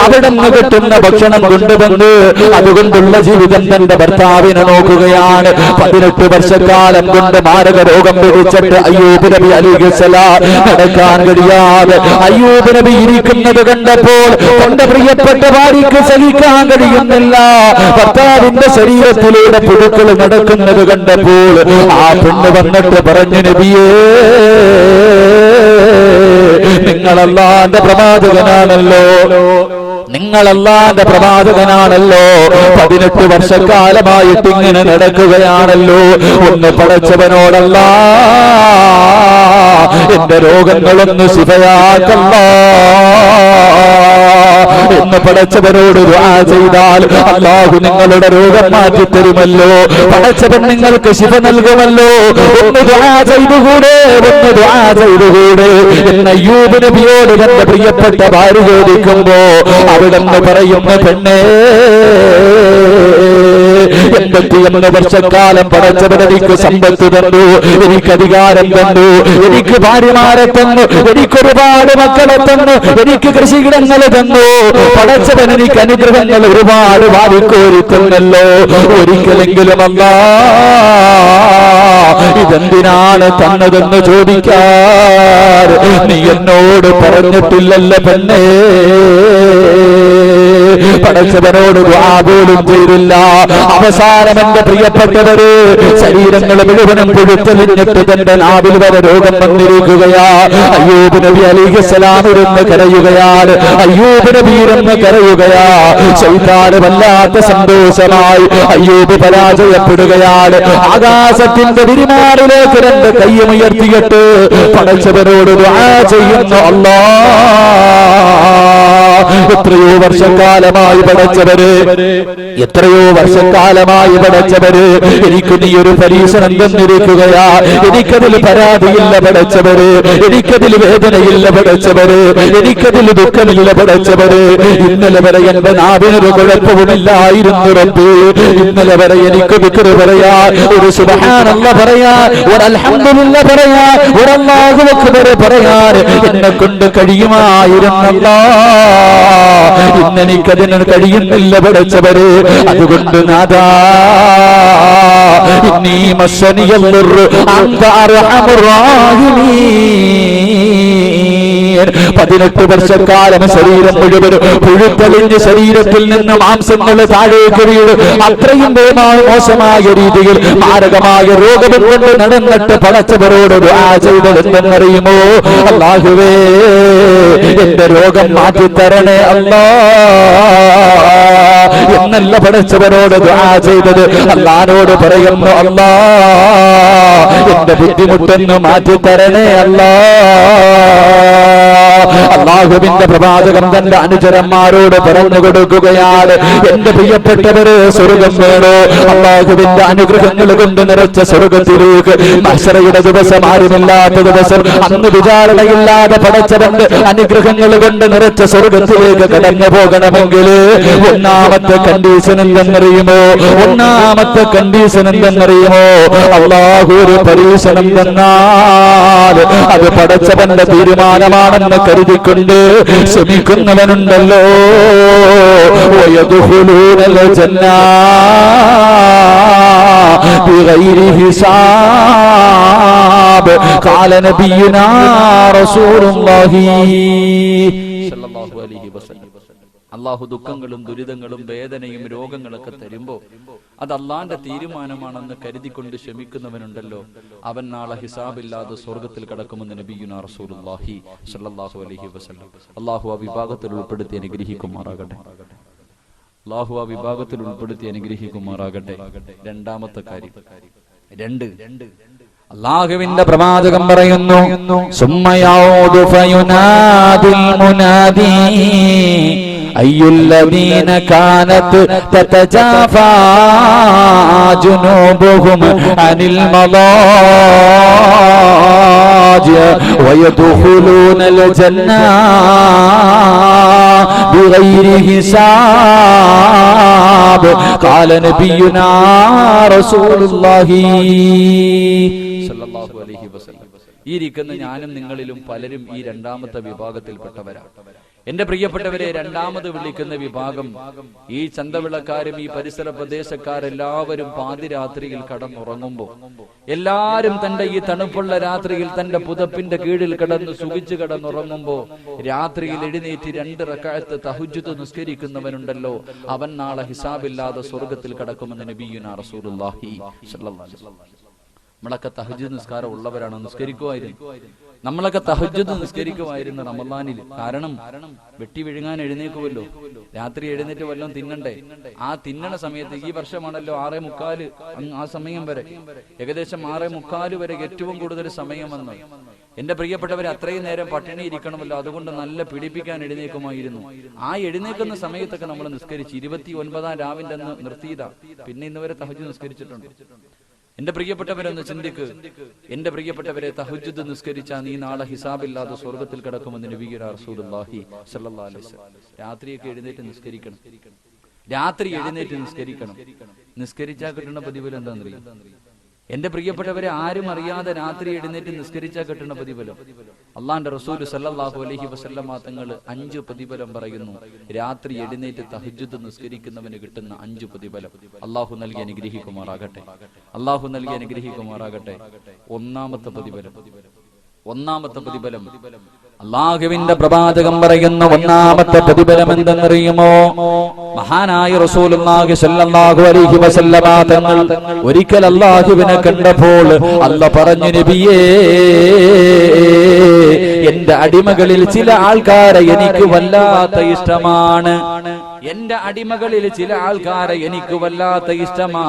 അവിടെ നിന്ന് കിട്ടുന്ന ഭക്ഷണം കൊണ്ടുവന്ന് അതുകൊണ്ടുള്ള ജീവിതം തന്റെ ഭർത്താവിനെ നോക്കുകയാണ്. 18 വർഷക്കാലം കൊണ്ട് മാരക രോഗം പിടിച്ചിട്ട് അയ്യൂബ് നബി അലൈഹിസ്സലാം നടക്കാൻ കഴിയാതെ അയ്യൂബ് നബി ഇരിക്കുന്നത് കണ്ടപ്പോൾ തന്റെ പ്രിയപ്പെട്ട ഭാര്യയ്ക്ക് സഹിക്കാൻ കഴിയുന്നില്ല. ഭർത്താവിന്റെ ശരീരത്തിലൂടെ പുഴുക്കൾ നടക്കുന്നത് കണ്ടപ്പോൾ ആ പെണ്ണ് വന്നിട്ട് പറഞ്ഞു, നബിയേ, നിങ്ങൾ അല്ലാഹുവിന്റെ പ്രവാചകനാണല്ലോ, നിങ്ങൾ അല്ലാഹുവിന്റെ പ്രവാചകനാണല്ലോ, 18 വർഷക്കാലമായിട്ട് ഇങ്ങനെ നടക്കുകയാണല്ലോ, ഒന്ന് പടച്ചവനോടല്ലാ എന്റെ രോഗങ്ങളൊന്ന് ശിഫയാക്കല്ലാ എന്ന് പടച്ചവനോട് ദുആ ചെയ്താൽ അല്ലാഹു നിങ്ങളുടെ രോഗം മാറ്റി തരുമല്ലോ, പടച്ചവൻ നിങ്ങൾക്ക് ശിഫ നൽകുമല്ലോ. ഒന്ന് ദുആ ചെയ്തുകൂടെ, ഒന്ന് ദുആ ചെയ്തുകൂടെ എന്ന് അയ്യൂബ് നബിയോട് തന്റെ പ്രിയപ്പെട്ട ഭാര്യ ചോദിക്കുമ്പോ അവിടെന്ന് പറയുന്ന, പെണ്ണേ, 81 വർഷക്കാലം പടച്ചവൻ എനിക്ക് സമ്പത്ത് തന്നു, എനിക്ക് അധികാരം തന്നു, എനിക്ക് ഭാര്യമാരെ തന്നു, എനിക്കൊരുപാട് മക്കളെ തന്നു, എനിക്ക് കൃഷിയിടങ്ങൾ തന്നു. പടച്ചവൻ എനിക്ക് അനുഗ്രഹങ്ങൾ ഒരുപാട് വാരിക്കോരി തന്നല്ലോ. ഒരിക്കലെങ്കിലും അല്ലാ ഇതെന്തിനാണ് തന്നതെന്ന് ചോദിക്കാൻ നീ എന്നോട് പറഞ്ഞിട്ടില്ലല്ലോ പെണ്ണേ. പടച്ചവനോട് ദുആ പോലും ചെയ്തില്ല. അവസാനം എന്റെ പ്രിയപ്പെട്ടവര്, ശരീരങ്ങൾ മുഴുവനും പുഴുത്തെളിഞ്ഞിട്ട് തന്റെ നാവിൽ വരെ രോഗം വന്നിരിക്കുകയാ. അയ്യൂബ് നബി അലൈഹിസ്സലാം ഇരുന്ന് കരയുകയാണ്, അയ്യൂബ് നബി ഇരുന്ന് കരയുകയാ. ശൈത്താന് വല്ലാത്ത സന്തോഷമായി അയ്യൂബ് പരാജയപ്പെടുകയാണ്. ആകാശത്തിന്റെ വിരിമാറിലേക്ക് 2 കൈയും ഉയർത്തിയിട്ട് പടച്ചവനോട് ദുആ ചെയ്യുന്നു, എത്രയോ വർഷക്കാലമായി പടച്ചവര്, എത്രയോ വർഷക്കാലമായി പടച്ചവര് എനിക്ക് നീ ഒരു പരീക്ഷണം തന്നിരിക്കുകയാ. എനിക്കതിൽ പരാതിയില്ല പടച്ചവര്, എനിക്കതിൽ വേദനയില്ല പടച്ചവര്, എനിക്കതിൽ ദുഃഖമില്ല പടച്ചവര്. ഇന്നലെ വരെ എന്റെ നാവിനൊരു കുഴപ്പവുമില്ലായിരുന്നു റബ്ബേ. ഇന്നലെ വരെ എനിക്ക് ദിക്റ് പറയാ, ഒരു സുബ്ഹാനല്ലാഹ് പറയാ, ഒരു അൽഹംദുലില്ലാഹ് പറയാ, ഒരു അല്ലാഹു അക്ബർ പറയാൻ എന്നെ കൊണ്ട് കഴിയുമായിരുന്നല്ലാ. ഇന്നെനിക്കതിന് കഴിയുന്നില്ല പടച്ചവര്. അതുകൊണ്ട് നാദാ ഇന്നീ മസ്സനിയൽ ദുർറു അൻത അർഹമുർ റഹീമീൻ. 18 വർഷക്കാലം ശരീരം മുഴുവനും പുഴുത്തളിഞ്ഞ് ശരീരത്തിൽ നിന്ന് മാംസങ്ങൾ താഴേക്ക് വീണ് അത്രയും മോശമായ രീതിയിൽ മാരകമായ രോഗം കൊണ്ട് നടന്നിട്ട് പടച്ചവരോട് ദുആ ചെയ്തതെന്നറിയുമോ? അല്ലാഹുവേ, എന്റെ രോഗം മാറ്റിത്തരണേ അല്ലാ എന്ന എന്നല്ല പടച്ചവനോട് ദുആ ചെയ്തത്. അല്ലാഹുവോട് പറയുന്നു, അല്ലാ എന്റെ ബുദ്ധിമുട്ടൊന്ന് മാറ്റിത്തരണേ അല്ലാ. അല്ലാഹുവിന്റെ പ്രവാചകൻ തന്റെ അനുചരന്മാരോട് പറഞ്ഞു കൊടുക്കുകയാണ്, എന്റെ പ്രിയപ്പെട്ടവരെ സ്വർഗം വേണോ? അല്ലാഹുവിന്റെ അനുഗ്രഹങ്ങൾ കൊണ്ട് നിറച്ച സ്വർഗത്തിലേക്ക് മഹ്ശറയുടെ ദിവസം, ആരുമില്ലാത്ത ദിവസം, അന്ന് വിചാരണയില്ലാതെ പടച്ചവന്റെ അനുഗ്രഹങ്ങൾ കൊണ്ട് നിറച്ച സ്വർഗത്തിലേക്ക് കടന്നു പോകണമെങ്കിൽ ഒന്നാമത്തെ കണ്ടീഷൻ എന്തെന്നറിയുമോ? ഒന്നാമത്തെ കണ്ടീഷൻ എന്തെന്നറിയുമോ? അല്ലാഹു ഒരു പരീക്ഷണം തന്നാൽ അത് പടച്ചവന്റെ തീരുമാനമാണെന്ന് കരുതിക്കൊണ്ട് ശ്രമിക്കുന്നവനുണ്ടല്ലോ, വയദ്ഖുലൂനൽ ജന്ന ബിഗൈരി ഹിസാബ്. ഖാല നബിയുനാ റസൂലുള്ളാഹി സ്വല്ലല്ലാഹു അലൈഹി വസല്ലം. അല്ലാഹു ദുഃഖങ്ങളും ദുരിതങ്ങളും വേദനയും രോഗങ്ങളൊക്കെ തരുമ്പോ അത് അള്ളാന്റെ തീരുമാനമാണെന്ന് കരുതിക്കൊണ്ട് ക്ഷമിക്കുന്നവനുണ്ടല്ലോ, അവൻ നാളെ ഹിസാബില്ലാതെ സ്വർഗത്തിൽ കടക്കുമെന്ന് നബിയുനാ റസൂലുള്ളാഹി സ്വല്ലല്ലാഹു അലൈഹി വസല്ലം. അല്ലാഹു ആ വിഭാഗത്തിൽ ഉൾപ്പെടുത്തി അനുഗ്രഹിക്കുമാറാകട്ടെ. അല്ലാഹു ആ വിഭാഗത്തിൽ ഉൾപ്പെടുത്തി അനുഗ്രഹിക്കുമാറാകട്ടെ. രണ്ടാമത്തെ കാര്യം, അല്ലാഹുവിന്റെ പ്രവാചകൻ പറയുന്നു, സുമ്മയഊദു ഫയുനാദിൽ മുനാദി അയ്യുല്ലദീന കാനത് തതജാഫാ ജുനൂബുഹും അനിൽ മളാജി വയദ്ഖുലൂനൽ ജന്ന ബിഗൈരി ഹിസാബ്. ഖാല നബിയുനാ റസൂലുള്ളാഹി സ്വല്ലല്ലാഹു അലൈഹി വസല്ലം. ഈ ഇരിക്കുന്ന ഞാനും നിങ്ങളിലും പലരും ഈ രണ്ടാമത്തെ വിഭാഗത്തിൽപ്പെട്ടവരാണ്. എന്റെ പ്രിയപ്പെട്ടവരെ, രണ്ടാമത് വിളിക്കുന്ന വിഭാഗം ഈ ചന്തവിളക്കാരും ഈ പരിസര പ്രദേശക്കാരെല്ലാവരും പാതിരാത്രിയിൽ കടന്നുറങ്ങുമ്പോൾ, എല്ലാരും തന്റെ ഈ തണുപ്പുള്ള രാത്രിയിൽ തന്റെ പുതപ്പിന്റെ കീഴിൽ കിടന്ന് സുഖിച്ചു കിടന്നുറങ്ങുമ്പോ രാത്രിയിൽ എഴുന്നേറ്റ് 2 റക്അത്ത് തഹജ്ജുദ് നിസ്കരിക്കുന്നവനുണ്ടല്ലോ, അവൻ നാളെ ഹിസാബില്ലാതെ സ്വർഗത്തിൽ കടക്കുമെന്ന് നബിയുനാ റസൂലുള്ളാഹി സ്വല്ലല്ലാഹു അലൈഹി വസല്ലം. നമ്മളൊക്കെ തഹജ്ജുദ് നിസ്കാരം ഉള്ളവരാണ്, നിസ്കരിക്കുമായിരുന്നു. നമ്മളൊക്കെ തഹജ്ജുദ് നിസ്കരിക്കുമായിരുന്നു റമളാനിൽ. കാരണം വെട്ടി വിഴുങ്ങാൻ എഴുന്നേക്കുമല്ലോ, രാത്രി എഴുന്നേറ്റ് വല്ലതും തിന്നണ്ടേ. ആ തിന്നണ സമയത്ത് ഈ വർഷമാണല്ലോ 6:45, ആ സമയം വരെ, ഏകദേശം 6:45 വരെ ഏറ്റവും കൂടുതൽ സമയം വന്നു. എന്റെ പ്രിയപ്പെട്ടവരെ, അത്രയും നേരം പട്ടിണി ഇരിക്കണമല്ലോ, അതുകൊണ്ട് നല്ല പിടിപ്പിക്കാൻ എഴുന്നേക്കുമായിരുന്നു. ആ എഴുന്നേക്കുന്ന സമയത്തൊക്കെ നമ്മൾ നിസ്കരിച്ച് 29-ാം രാവിന്റെ അന്ന് നിർത്തിയതാ. പിന്നെ ഇന്ന് വരെ തഹജ്ജുദ് നിസ്കരിച്ചിട്ടുണ്ട്. എന്റെ പ്രിയപ്പെട്ടവരൊന്ന് ചിന്തിക്ക്. എന്റെ പ്രിയപ്പെട്ടവരെ, തഹജ്ജുദ് നിസ്കരിച്ചാ നീ നാളെ ഹിസാബില്ലാതെ സ്വർഗത്തിൽ കിടക്കുമെന്ന് നബിയുനാ റസൂലുള്ളാഹി സ്വല്ലല്ലാഹു അലൈഹി വസല്ലം. രാത്രിയൊക്കെ എഴുന്നേറ്റ് നിസ്കരിക്കണം, രാത്രി എഴുന്നേറ്റ് നിസ്കരിക്കണം. നിസ്കരിച്ചാൽ കിട്ടുന്ന പ്രതിഫലം എന്താണെന്നറിയാം? എന്റെ പ്രിയപ്പെട്ടവരെ, ആരും അറിയാതെ രാത്രി എഴുന്നേറ്റ് നിസ്കരിച്ചാൽ കിട്ടുന്ന പ്രതിഫലം അള്ളാന്റെ റസൂൽ സല്ലല്ലാഹു അലൈഹി വസല്ലമ തങ്ങൾ 5 പ്രതിഫലം പറയുന്നു. രാത്രി എഴുന്നേറ്റ് തഹജ്ജുദ് നിസ്കരിക്കുന്നവന് കിട്ടുന്ന 5 പ്രതിഫലം അള്ളാഹു നൽകി അനുഗ്രഹിക്കുമാറാകട്ടെ. അള്ളാഹു നൽകി അനുഗ്രഹിക്കുമാറാകട്ടെ. ഒന്നാമത്തെ പ്രതിഫലം അല്ലാഹുവിന്റെ പ്രവാചകൻ പറയുന്ന ഒന്നാമത്തെ പ്രതിഫലം എന്തെന്നറിയുമോ? മഹാനായ റസൂലുള്ളാഹി സ്വല്ലല്ലാഹു അലൈഹി വസല്ലമ തങ്ങൾ ഒരിക്കൽ അല്ലാഹുവിനെ കണ്ടപ്പോൾ അല്ലാഹ് പറഞ്ഞു, നബിയേ, എന്റെ അടിമകളിൽ ചില ആൾക്കാരെ എനിക്ക് വല്ലാത്ത ഇഷ്ടമാണ്. എന്റെ അടിമകളിൽ ചില ആൾക്കാരെ എനിക്ക് വല്ലാത്ത ഇഷ്ടമാ.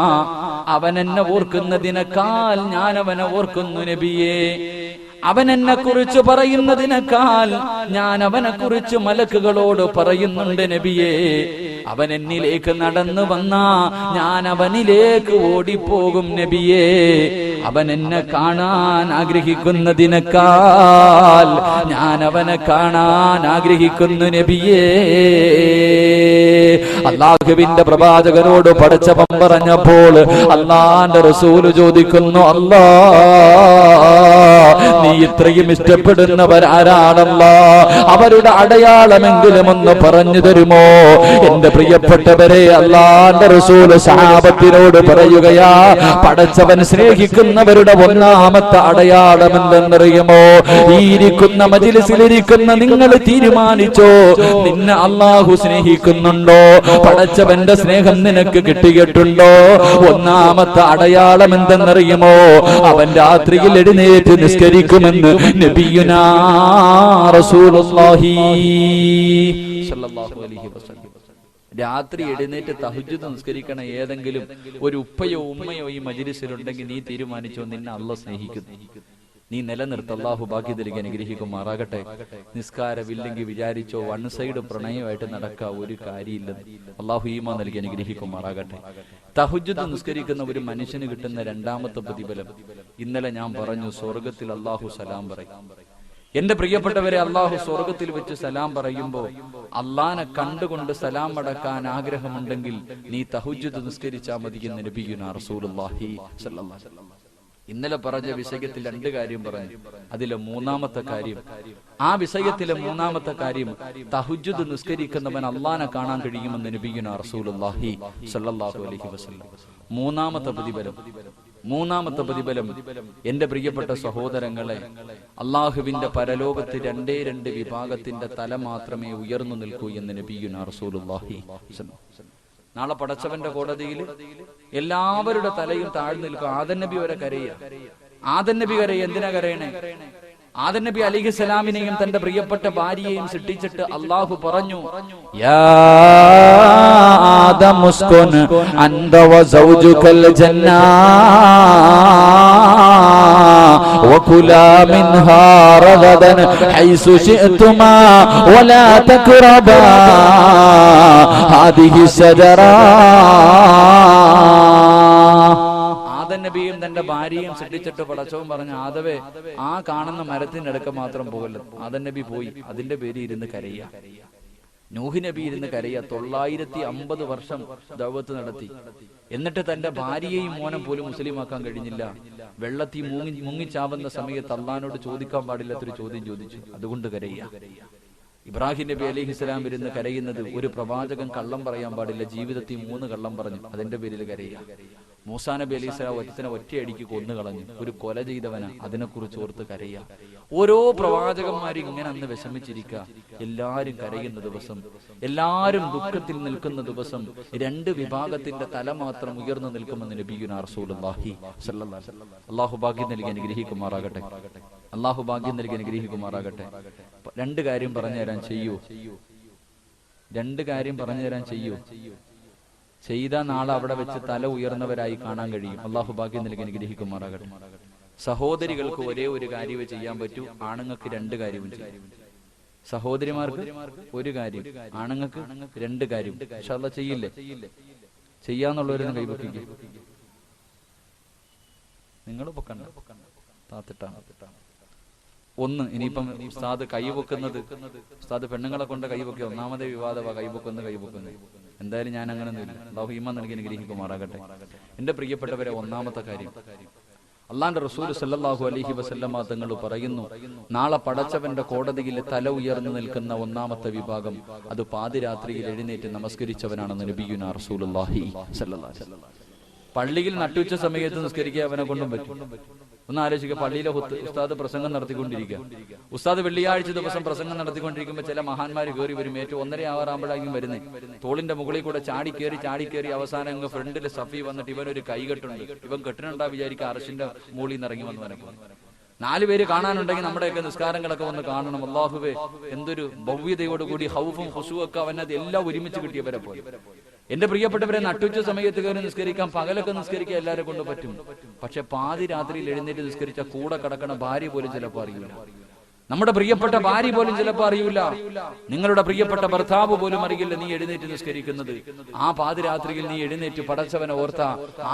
അവൻ എന്നെ ഓർക്കുന്നതിനേക്കാൾ ഞാൻ അവനെ ഓർക്കുന്നു നബിയേ. അവൻ എന്നെ കുറിച്ച് പറയുന്നതിനേക്കാൾ ഞാൻ അവനെ കുറിച്ച് മലക്കുകളോട് പറയുന്നുണ്ട് നബിയേ. അവൻ എന്നിലേക്ക് നടന്നു വന്നാ ഞാൻ അവനിലേക്ക് ഓടിപ്പോകും നബിയേ. അവൻ എന്നെ കാണാൻ ആഗ്രഹിക്കുന്നതിനേക്കാൾ ഞാൻ അവനെ കാണാൻ ആഗ്രഹിക്കുന്നു നബിയേ. അല്ലാഹുവിന്റെ പ്രവാചകനോട് പടച്ചവൻ പറഞ്ഞപ്പോൾ അല്ലാഹുവിന്റെ റസൂൽ ചോദിക്കുന്നു, അല്ലാ, നീ ഇത്രയും ഇഷ്ടപ്പെടുന്നവരാരാണല്ലാ? അവരുടെ അടയാളമെങ്കിലും ഒന്ന് പറഞ്ഞു തരുമോ? എന്റെ പ്രിയപ്പെട്ടവരെ, അല്ലാഹുവിന്റെ റസൂൽ സഹാബത്തിനോട് പറയുകയാ, പടച്ചവൻ സ്നേഹിക്കുന്നവരുടെ ഒന്നാമത്തെ അടയാളം എന്തെന്നറിയുമോ? ഈ ഇരിക്കുന്ന മജ്‌ലിസിലിരിക്കുന്ന നിങ്ങൾ തീരുമാനിച്ചോ, നിന്നെ അല്ലാഹു സ്നേഹിക്കുന്നുണ്ടോ? പടച്ചവന്റെ സ്നേഹം നിനക്ക് കിട്ടിയിട്ടുണ്ടോ? ഒന്നാമത്തെ അടയാളം എന്തെന്നറിയുമോ? അവൻ രാത്രിയിൽ എഴുന്നേറ്റ് നിസ്കരിക്കുമെന്ന് നബിയുനാ റസൂലുള്ളാഹി സ്വല്ലല്ലാഹു അലൈഹി വസല്ലം. രാത്രി എഴുന്നേറ്റ് തഹജ്ജുദ് നിസ്കരിക്കണ ഏതെങ്കിലും ഒരു ഉപ്പയോ ഉമ്മയോ ഈ മജ്‌ലിസിലുണ്ടെങ്കിൽ നീ തീരുമാനിച്ചോ, നിന്നെ അല്ലാഹു സ്നേഹിക്കുന്നു. നീ നിലനിർത്ത. അല്ലാഹു ബാക്കി നൽകി അനുഗ്രഹിക്കുമാറാകട്ടെ. നിസ്കാരമില്ലെങ്കിൽ വിചാരിച്ചോ വൺ സൈഡ് പ്രണയമായിട്ട് നടക്കുക ഒരു കാര്യമില്ലെന്ന്. അല്ലാഹു ഈമാൻ നൽകി അനുഗ്രഹിക്കുമാറാകട്ടെ. തഹജ്ജുദ് നിസ്കരിക്കുന്ന ഒരു മനുഷ്യന് കിട്ടുന്ന രണ്ടാമത്തെ പ്രതിഫലം, ഇന്നലെ ഞാൻ പറഞ്ഞു, സ്വർഗത്തിൽ അല്ലാഹു സലാം പറയും. എന്റെ പ്രിയപ്പെട്ടവരെ, അല്ലാഹു സ്വർഗത്തിൽ വെച്ച് സലാം പറയുമ്പോ അള്ളാനെ കണ്ടുകൊണ്ട് സലാം അടക്കാൻ ആഗ്രഹമുണ്ടെങ്കിൽ നീ തഹജ്ജുദ് നിസ്കരിച്ചാൽ മതി എന്ന് നബിയുനാ റസൂലുള്ളാഹി സ്വല്ലല്ലാഹു അലൈഹി വസല്ലം. ഇന്നലെ പറഞ്ഞ വിഷയത്തിൽ 2 കാര്യം പറഞ്ഞു. അതിലെ മൂന്നാമത്തെ കാര്യം, ആ വിഷയത്തിലെ മൂന്നാമത്തെ കാര്യം, തഹജ്ജുദ് നിസ്കരിക്കുന്നവൻ അള്ളാനെ കാണാൻ കഴിയുമെന്ന് നബിയുനാ റസൂലുള്ളാഹി സ്വല്ലല്ലാഹു അലൈഹി വസല്ലം. മൂന്നാമത്തെ പ്രതിഫലം എന്റെ പ്രിയപ്പെട്ട സഹോദരങ്ങളെ, അള്ളാഹുവിന്റെ പരലോകത്ത് 2 വിഭാഗത്തിന്റെ തല മാത്രമേ ഉയർന്നു നിൽക്കൂ എന്ന് നബിയുനാ റസൂലുള്ളാഹി സ്വല്ലല്ലാഹു അലൈഹി വസല്ലം. നാളെ പടച്ചവന്റെ കോടതിയിൽ എല്ലാവരുടെ തലയും താഴ്ന്നു നിൽക്കും. ആദം നബി വരെ കരയുക. ആദം നബി കരയുക. എന്തിനാ കരയണേ? ആദം നബി അലൈഹിസ്സലാമിനെയും തന്റെ പ്രിയപ്പെട്ട ഭാര്യയെയും സൃഷ്ടിച്ചിട്ട് അല്ലാഹു പറഞ്ഞു, യാ ആദം ഉസ്കുൻ അൻത വസൗജുകൽ ജന്ന വകുലാ മിൻഹാ റഗദൻ ഹൈസു ശിഅ്തുമാ വലാ തഖറബാ ഹാദിഹി ശജറ. നബിയും തന്റെ ഭാര്യയും സൃഷ്ടിച്ചിട്ട് പടച്ചവൻ പറഞ്ഞു, ആദവേ, ആ കാണുന്ന മരത്തിന്റെ അടുക്ക മാത്രം പോകല്ലോ. ആദം നബി പോയി. അതിന്റെ പേര് ഇരുന്ന് കരയുക. നൂഹ് നബി ഇരുന്ന് കരയുക. 950 വർഷം ദഅവത്ത് നടത്തി. എന്നിട്ട് തന്റെ ഭാര്യയെയും മോനെ പോലും മുസ്ലിമാക്കാൻ കഴിഞ്ഞില്ല. വെള്ളത്തിൽ മുങ്ങിച്ചാവുന്ന സമയത്ത് അള്ളാഹിനോട് ചോദിക്കാൻ പാടില്ലാത്തൊരു ചോദ്യം ചോദിച്ചു. അതുകൊണ്ട് കരയുക. ഇബ്രാഹിം നബി അലൈഹിസ്സലാം ഇരുന്ന് കരയുന്നത്, ഒരു പ്രവാചകൻ കള്ളം പറയാൻ പാടില്ല, ജീവിതത്തിൽ 3 കള്ളം പറഞ്ഞു, അതിന്റെ പേരിൽ കരയുക. മൂസാ നബി അലൈഹിസ്സലാം ഒറ്റയടിക്ക് കൊന്നുകളഞ്ഞു. ഒരു കൊല ചെയ്തവനാ, അതിനെക്കുറിച്ച് ഓർത്ത് കരയുക. ഓരോ പ്രവാചകന്മാരും ഇങ്ങനെ അന്ന് വിഷമിച്ചിരിക്കുക. എല്ലാരും കരയുന്ന ദിവസം, എല്ലാരും ദുഃഖത്തിൽ നിൽക്കുന്ന ദിവസം 2 വിഭാഗത്തിന്റെ തല മാത്രം ഉയർന്നു നിൽക്കുമെന്ന് നബിയുനാ റസൂലുള്ളാഹി സ്വല്ലല്ലാഹു അലൈഹി വസല്ലം. അല്ലാഹു ഭാഗ്യം നൽകി അനുഗ്രഹിക്കുമാറാകട്ടെ. അല്ലാഹു ഭാഗ്യം നൽകി അനുഗ്രഹിക്കുമാറാകട്ടെ. 2 കാര്യം പറഞ്ഞു തരാൻ ചെയ്യൂ. 2 കാര്യം പറഞ്ഞു തരാൻ ചെയ്യൂ. ചെയ്ത നാളെ അവിടെ വെച്ച് തല ഉയർന്നവരായി കാണാൻ കഴിയും. അല്ലാഹു ഭാഗ്യം നൽകി അനുഗ്രഹിക്കുമാറാകട്ടെ. സഹോദരികൾക്ക് ഒരേ ഒരു കാര്യമേ ചെയ്യാൻ പറ്റൂ, ആണുങ്ങൾക്ക് 2 കാര്യവും ചെയ്യും. സഹോദരിമാർക്ക് 1 കാര്യം, ആണുങ്ങൾക്ക് 2 കാര്യം. ഇൻഷാ അല്ലാഹ് ചെയ്യില്ലേ? ചെയ്യാന്നുള്ളവരൊന്നും കൈപൊക്കിക്കും. നിങ്ങൾ പൊക്കണ്ട, താത്തിട്ടാണ്. 1, ഇനിയിപ്പം ഉസ്താദ് കൈപൊക്കുന്നത്, ഉസ്താദ് പെണ്ണുങ്ങളെ കൊണ്ട് കൈപൊക്കിയ 1ാമത്തെ വിവാദമാണ് കൈപൊക്കുന്നത്. എന്തായാലും ഞാൻ അങ്ങനെ ഒന്നുമില്ല. അല്ലാഹു ഈമാൻ നൽകി അനുഗ്രഹിക്കുമാറാകട്ടെ. എന്റെ പ്രിയപ്പെട്ടവരെ, 1ാമത്തെ കാര്യം, അള്ളാന്റെ റസൂൽ സല്ലല്ലാഹു അലൈഹി വസല്ലമ തങ്ങൾ പറയുന്നു, നാളെ പടച്ചവന്റെ കോടതിയിൽ തല ഉയർന്നു നിൽക്കുന്ന 1ാമത്തെ വിഭാഗം, അത് പാതിരാത്രിയിൽ എഴുന്നേറ്റ് നമസ്കരിച്ചവനാണെന്ന് നബിയുനാ റസൂലുള്ളാഹി സ്വല്ലല്ലാഹു അലൈഹി വസല്ലം. പള്ളിയിൽ നട്ടുച്ച സമയത്ത് നിസ്കരിക്കാൻ അവനെ കൊണ്ടും പറ്റും. ഒന്ന് ആലോചിക്കുക. പള്ളിയിലെ ഉസ്താദ് പ്രസംഗം നടത്തിക്കൊണ്ടിരിക്കുക. ഉസ്താദ് വെള്ളിയാഴ്ച ദിവസം പ്രസംഗം നടത്തിക്കൊണ്ടിരിക്കുമ്പോൾ ചില മഹാന്മാർ കയറി വരും. ഏറ്റവും 1:30 ആവാറാകുമ്പോഴായിരിക്കും വരുന്നത്. തോളിന്റെ മുകളിൽ കൂടെ ചാടി കയറി അവസാനം അങ്ങ് ഫ്രണ്ടിൽ സഫി വന്നിട്ട് ഇവനൊരു കൈകെട്ടുണ്ട്. ഇവൻ കെട്ടിനുണ്ടാ വിചാരിക്കുക അർശിന്റെ മുകളിൽ നിന്ന് ഇറങ്ങി വന്നു വനക്കും. 4 പേര് കാണാനുണ്ടെങ്കിൽ നമ്മുടെയൊക്കെ നിസ്കാരങ്ങളൊക്കെ വന്ന് കാണണം. അല്ലാഹുവേ, എന്തൊരു ഭവ്യതയോടുകൂടി ഹൗഫും ഖുശൂഉം ഒക്കെ അവനത് എല്ലാം ഒരുമിച്ച് കിട്ടിയവരെ പോലെ. എന്റെ പ്രിയപ്പെട്ടവരെ, നട്ടുച്ച സമയത്ത് കയറി നിസ്കരിക്കാം, പകലൊക്കെ നിസ്കരിക്കാൻ എല്ലാവരെ കൊണ്ട് പറ്റും. പക്ഷെ പാതിരാത്രിയിൽ എഴുന്നേറ്റ് നിസ്കരിച്ച കൂടെ കിടക്കണ ഭാര്യ പോലും ചിലപ്പോൾ അറിയില്ല. നമ്മുടെ പ്രിയപ്പെട്ട ഭാര്യ പോലും ചിലപ്പോൾ അറിയില്ല. നിങ്ങളുടെ പ്രിയപ്പെട്ട ഭർത്താവ് പോലും അറിയില്ല നീ എഴുന്നേറ്റ് നിസ്കരിക്കുന്നത്. ആ പാതിരാത്രിയിൽ നീ എഴുന്നേറ്റ് പടച്ചവനെ ഓർത്ത,